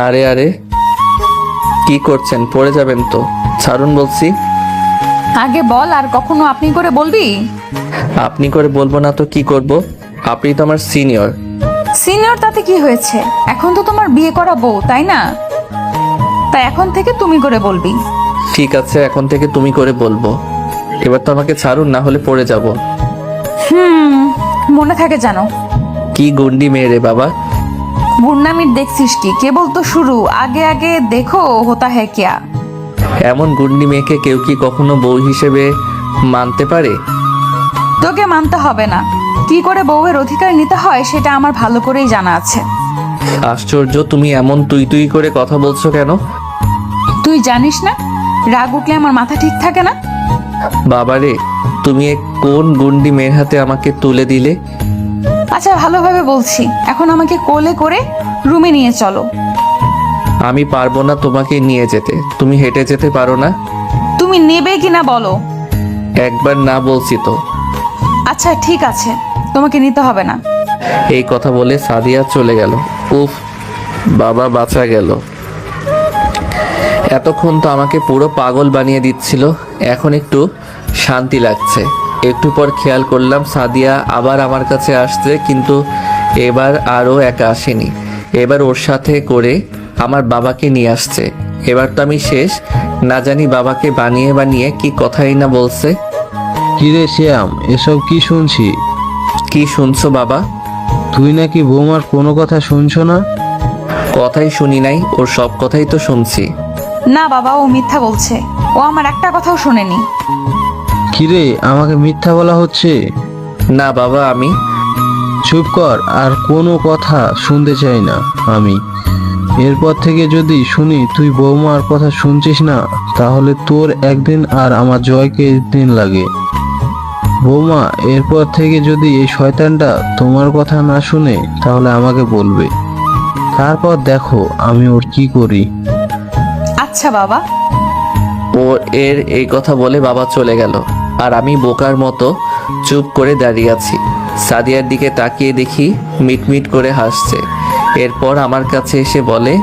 আরে আরে, কি করছেন? পড়ে যাবেন তো, ছাড়ুন বলছি। আগে বল, আর কখনো আপনি করে বলবি? আপনি করে বলবো না তো কি করব? আপনি তো আমার সিনিয়র। সিনিয়র তাতে কি হয়েছে? এখন তো তোমার বিয়ে করা বউ, তাই না? তাই এখন থেকে তুমি করে বলবি। ঠিক আছে, এখন থেকে তুমি করে বলবো। এবার তো আমাকে ছাড়ুন, না হলে পড়ে যাব। মনে থাকে জানো। কি গুন্ডি মেয়ে রে বাবা! গুন্ডামির দেখছিস কি? কেবল তো শুরু, আগে আগে দেখো হোতা হ্যায় কিয়া। এমন গুন্ডি মেয়েকে কেউ কি কখনো বউ হিসেবে মানতে পারে? তোকে মানতে হবে না। কি করে বউয়ের অধিকার নিতে হয় সেটা আমার ভালো করেই জানা আছে। আশ্চর্য, তুমি এমন তুই তুই করে কথা বলছো কেন? তুই জানিস না, রাগ উঠলে আমার মাথা ঠিক থাকে না। বাবারে, তুমি এ কোন গুন্ডি মেয়ের হাতে আমাকে তুলে দিলে? আচ্ছা ভালোভাবে বলছি, এখন আমাকে কোলে করে রুমে নিয়ে চলো। আমি পারবো না তোমাকে নিয়ে যেতে। তুমি হেঁটে যেতে পারো না? তুমি নেবে কিনা বলো। একবার না বলছি তো। আচ্ছা ঠিক আছে, তোমাকে নিতে হবে না। এই কথা বলে সাদিয়া চলে গেল। উফ, বাবা বাঁচা গেল। এতক্ষণ তো আমাকে পুরো পাগল বানিয়ে দিচ্ছিল, এখন একটু শান্তি লাগছে। একটু পর খেয়াল করলাম সাদিয়া আবার আমার কাছে আসছে, কিন্তু এবার আরও একা আসেনি। এবার ওর সাথে করে আমার বাবাকে নিয়ে আসছে। এবার তো আমি শেষ। না জানি বাবাকে বানিয়ে বানিয়ে কি কথাই না বলছে। কিরে শ্যাম, এসব কি শুনছি? কি শুনছো বাবা? তুই নাকি বৌমার কোনো কথা শুনছো না? কথাই শুনি নাই, ওর সব কথাই তো শুনছি। না বাবা, ও মিথ্যা বলছে। ও আমার একটা কথাও শোনেনি। কিরে, আমাকে মিথ্যা বলা হচ্ছে? না বাবা, আমি চুপ কর, আর কোনো কথা শুনতে চাই না আমি। এরপর থেকে যদি শুনি তুই বৌমার কথা শুনছিস না, তাহলে তোর একদিন আর আমার জয়কে একদিন লাগে। বৌমা, এরপর থেকে যদি এই শয়তানটা তোমার কথা না শুনে তাহলে আমাকে বলবে, তারপর দেখো আমি ওর কি করি। আচ্ছা বাবা। ও এর এই কথা বলে বাবা চলে গেল, আর আমি বোকার মতো চুপ করে দাঁড়িয়ে আছি। সাদিয়ার দিকে তাকিয়ে দেখি মিটমিট করে হাসছে। এরপর আমার কাছে এসে বলে,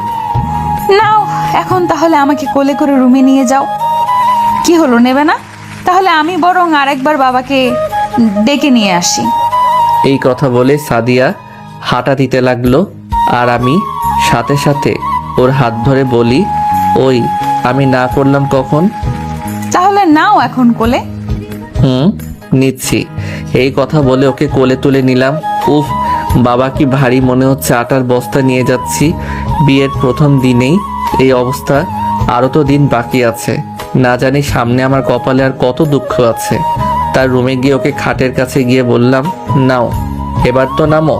নাও এখন তাহলে আমাকে কোলে করে রুমে নিয়ে যাও। কি হলো, নেবে না? তাহলে আমি বরং আরেকবার বাবাকে ডেকে নিয়ে আসি। এই কথা বলে সাদিয়া হাঁটা দিতে লাগলো, আর আমি সাথে সাথে ওর হাত ধরে বলি, ওই আমি না করলাম কখন? তাহলে নাও এখন কোলে। নিচ্ছি। এই কথা বলে ওকে কোলে তুলে নিলাম। উফ, বাবা কি ভারী মনে হচ্ছে, আটার বস্তা নিয়ে যাচ্ছি। বিয়ের প্রথম দিনেই এই অবস্থা, আরও তো দিন বাকি আছে। না জানি সামনে আমার কপালে আর কত দুঃখ আছে। তার রুমে গিয়ে ওকে খাটের কাছে গিয়ে বললাম, নাও এবার তো নামো।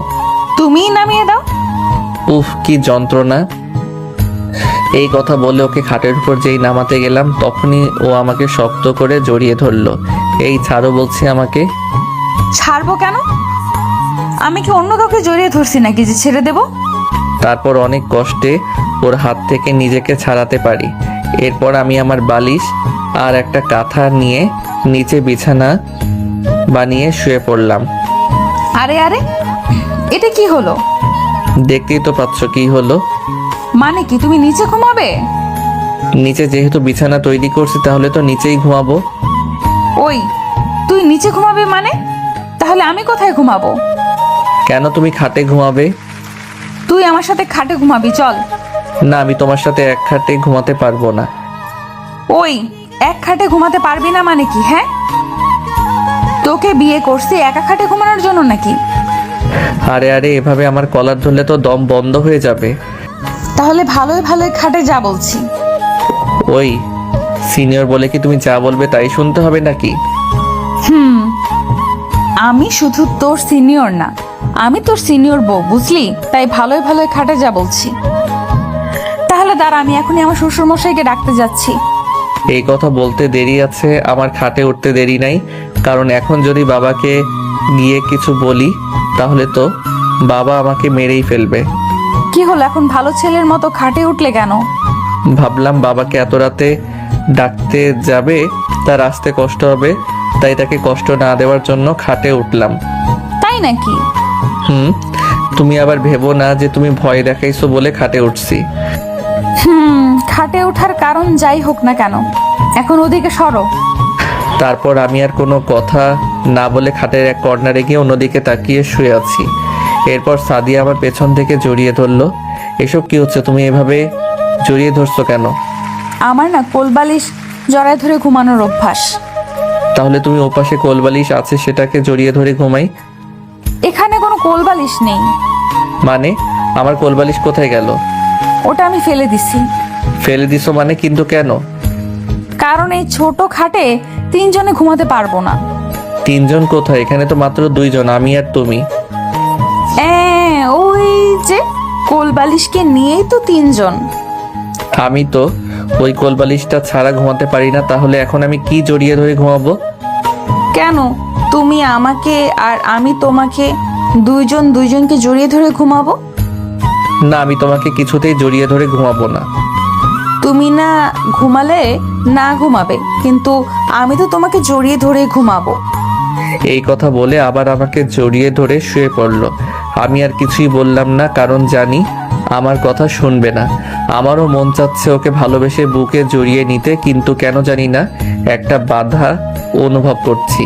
তুমিই নামিয়ে দাও। উফ, কি যন্ত্রণা। এই কথা বলে ওকে খাটের উপর যেই নামাতে গেলাম, তখনই ও আমাকে শক্ত করে জড়িয়ে ধরলো। এই ছাড়ো বলছি আমাকে। ছাড়বো কেন? আমি কি অন্য কাউকে জড়িয়ে ধরছি নাকি যে ছেড়ে দেব? তারপর অনেক কষ্টে ওর হাত থেকে নিজেকে ছাড়াতে পারি। এরপর আমি আমার বালিশ আর একটা কাঁথা নিয়ে নিচে বিছানা বানিয়ে শুয়ে পড়লাম। আরে আরে, এটা কি হলো? দেখতেই তো পাচ্ছ কি হলো। মানে কি, তুমি নিচে ঘুমাবে? নিচে যেহেতু বিছানা তৈরি করছি, তাহলে তো নিচেই ঘুমাবো। ওই, তুই নিচে ঘুমাবে মানে? তাহলে আমি কোথায় ঘুমাবো? কেন, তুমি খাটে ঘুমাবে? তুই আমার সাথে খাটে ঘুমাবি, চল। না, আমি তোমার সাথে এক খাটে ঘুমাতে পারবো না। ওই, এক খাটে ঘুমাতে পারবি না মানে কি? হ্যাঁ, তোকে বিয়ে করছি একা খাটে ঘুমানোর জন্য নাকি? আরে আরে, এভাবে আমার কলার ধরলে তো দম বন্ধ হয়ে যাবে। তাহলে ভালোই ভালোই খাটে যা বলছি। ওই, সিনিয়র বলে কি তুমি যা বলবে তাই শুনতে হবে নাকি? আমি শুধু তোর সিনিয়র না, আমি তোর সিনিয়র বউ, বুঝলি? তাই ভালোই ভালোই খাটে যা বলছি। তাহলে দাঁড়া, আমি এখনই আমার শ্বশুর মশাইকে ডাকতে যাচ্ছি। এই কথা বলতে দেরি আছে, আমার খাটে উঠতে দেরি নাই। কারণ এখন যদি বাবাকে গিয়ে কিছু বলি, তাহলে তো বাবা আমাকে মেরেই ফেলবে। কি হলো এখন ভালো ছেলের মতো খাটে উঠলে কেন? ভাবলাম বাবাকে এত রাতে ডাকতে যাবে, তার আসতে কষ্ট হবে, তাই তাকে কষ্ট না দেওয়ার জন্য খাটে উঠলাম। তাই নাকি? তুমি আবার ভেবো না যে তুমি ভয় দেখাইছো বলে খাটে উঠছি। খাটে ওঠার কারণ যাই হোক না কেন, এখন ওদিকে সরো। তারপর আমি আর কোনো কথা না বলে খাটের এক কর্নারে গিয়ে অন্যদিকে তাকিয়ে শুয়ে আছি। এরপর সাদিয়া আমার পেছন থেকে জড়িয়ে ধরলো। এসব কি হচ্ছে? তুমি এভাবে জড়িয়ে ধরছো কেন? আমার না কোলবালিশ জড়ায় ধরে ঘুমানোর অভ্যাস। তাহলে তুমি ওপাশে কোলবালিশ আছে সেটাকে জড়িয়ে ধরে ঘুমাই। এখানে কোনো কোলবালিশ নেই। মানে আমার কোলবালিশ কোথায় গেল? ওটা আমি ফেলে দিছি। ফেলে দিছো মানে? কিন্তু কেন? কারণ এই ছোট খাটে 3 জনে ঘুমাতে পারবো না। 3 জন কোথায়? এখানে তো মাত্র 2 জন, আমি আর তুমি। ওই যে কোলবালিশকে নিয়েই তো 3 জন। আমি তো ওই কোলবালিশটা ছাড়া ঘুমাতে পারি না, তাহলে এখন আমি কি জড়িয়ে ধরে ঘুমাবো? কেন তুমি আমাকে আর আমি তোমাকে 2 জন 2 জনকে জড়িয়ে ধরে ঘুমাবো? না, আমি তোমাকে কিছুতেই জড়িয়ে ধরে ঘুমাবো না। তুমি না ঘুমালে না ঘুমাবে, কিন্তু আমি তো তোমাকে জড়িয়ে ধরে ঘুমাবো। এই কথা বলে আবার আমাকে জড়িয়ে ধরে শুয়ে পড়লো। আমি আর কিছুই বললাম না, কারণ জানি আমার কথা শুনবে না। আমারও মন চাচ্ছে ওকে ভালোবেসে বুকে জড়িয়ে নিতে, কিন্তু কেন জানি না একটা বাধা অনুভব করছি।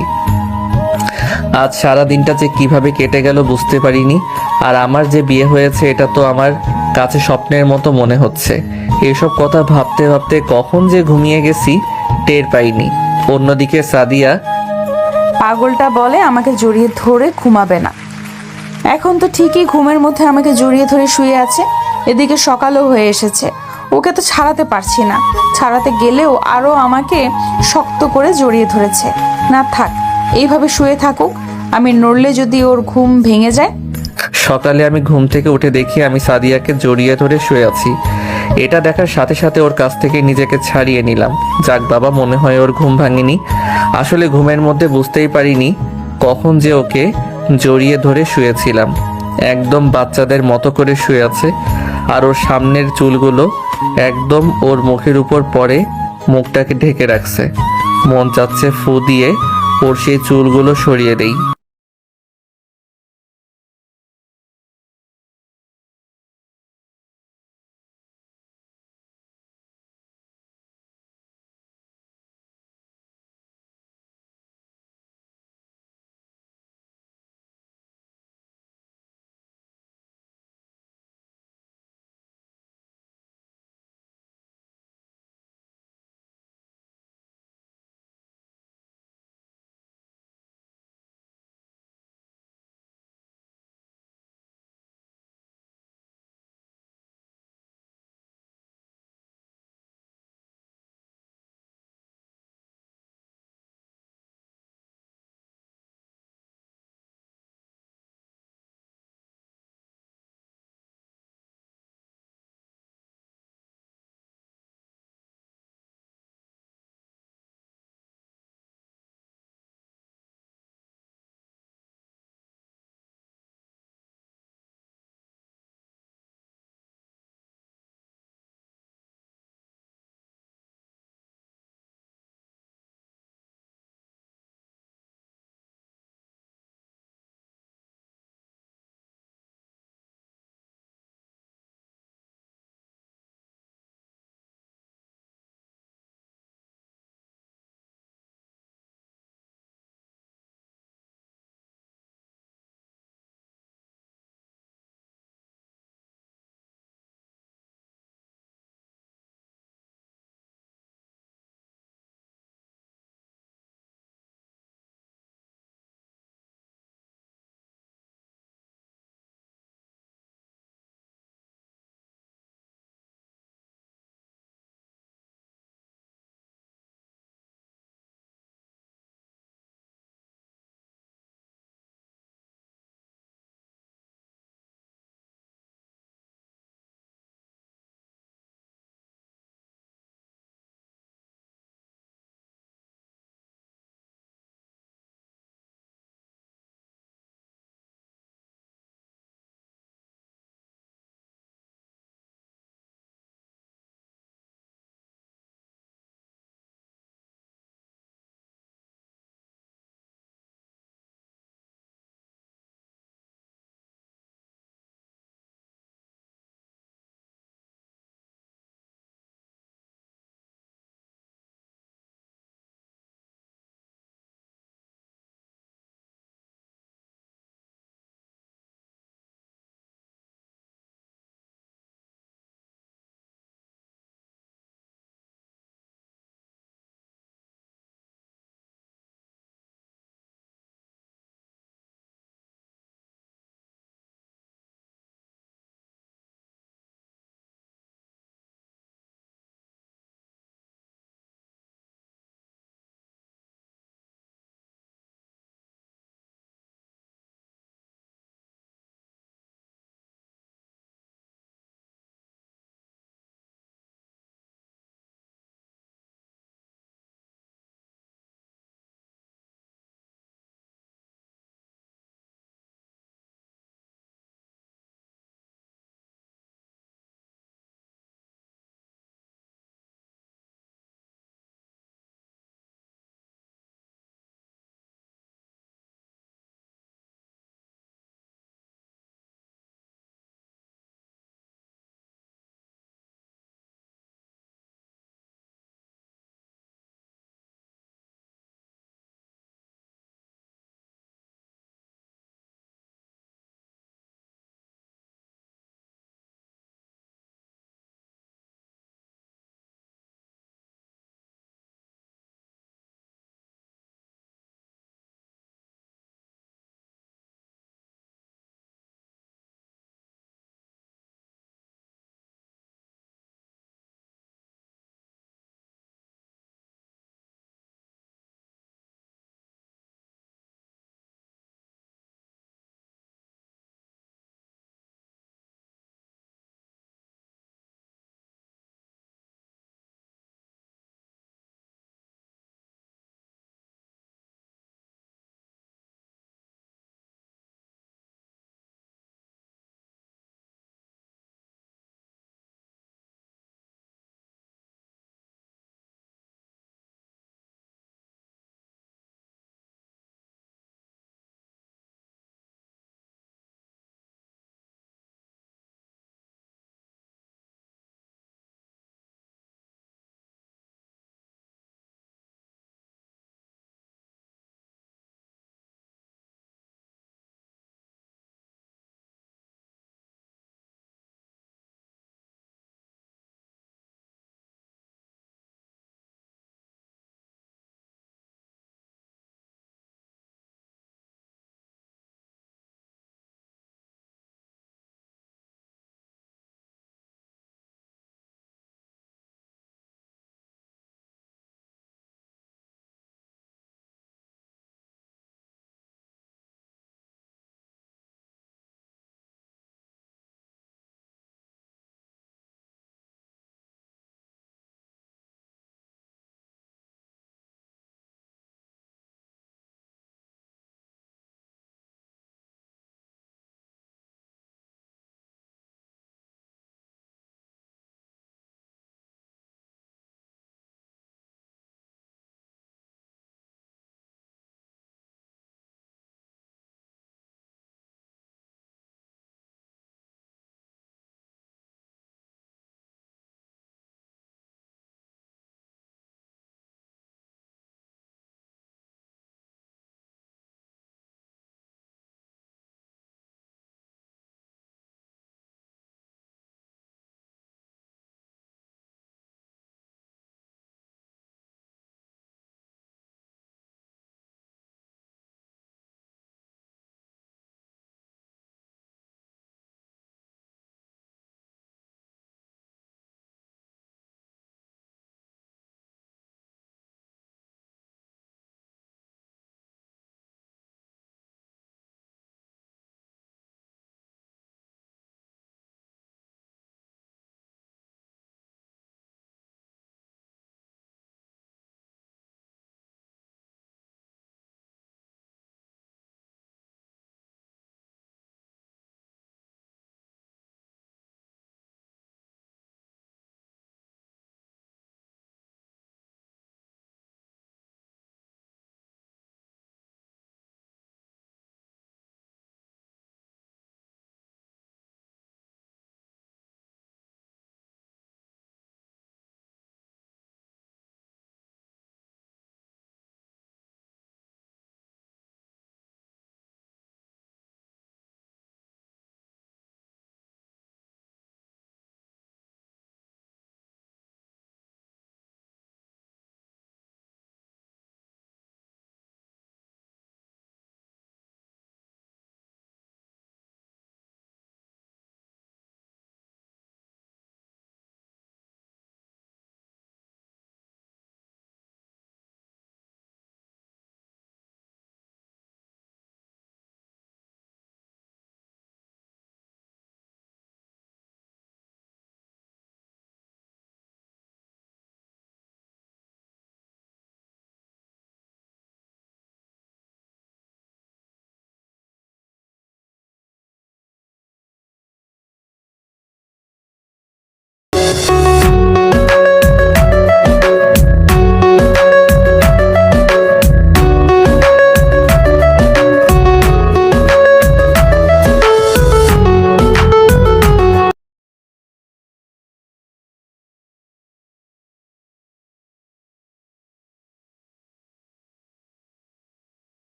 আজ সারা দিনটা যে কিভাবে কেটে গেল বুঝতে পারিনি। আর আমার যে বিয়ে হয়েছে এটা তো আমার কাছে স্বপ্নের মতো মনে হচ্ছে। এসব কথা ভাবতে ভাবতে কখন যে ঘুমিয়ে গেছি টের পাইনি। অন্যদিকে সাদিয়া পাগলটা বলে আমাকে জড়িয়ে ধরে ঘুমাবে না। এখন তো ঠিকই ঘুমের মধ্যে আমাকে জড়িয়ে ধরে শুয়ে আছে। এদিকে সকালও হয়ে এসেছে, ওকে তো ছাড়াতে পারছি না। ছাড়াতে গেলেও আরও আমাকে শক্ত করে জড়িয়ে ধরেছে। না থাক, এইভাবে শুয়ে থাকুক। আমি নড়লে যদি ওর ঘুম ভেঙে যায়। সকালে আমি ঘুম থেকে উঠে দেখি আমি সাদিয়াকে জড়িয়ে ধরে শুয়ে আছি। এটা দেখার সাথে সাথে ওর কাছ থেকে নিজেকে ছাড়িয়ে নিলাম। যাক বাবা, মনে হয় ওর ঘুম ভাঙেনি। আসলে ঘুমের মধ্যে বুঝতেই পারিনি কখন যে ওকে জড়িয়ে ধরে শুয়েছিলাম। একদম বাচ্চাদের মতো করে শুয়ে আছে, আর ওর সামনের চুলগুলো একদম ওর মুখের উপর পড়ে মুখটাকে ঢেকে রাখছে। মন চাচ্ছে ফু দিয়ে ওর সেই চুলগুলো সরিয়ে দেই।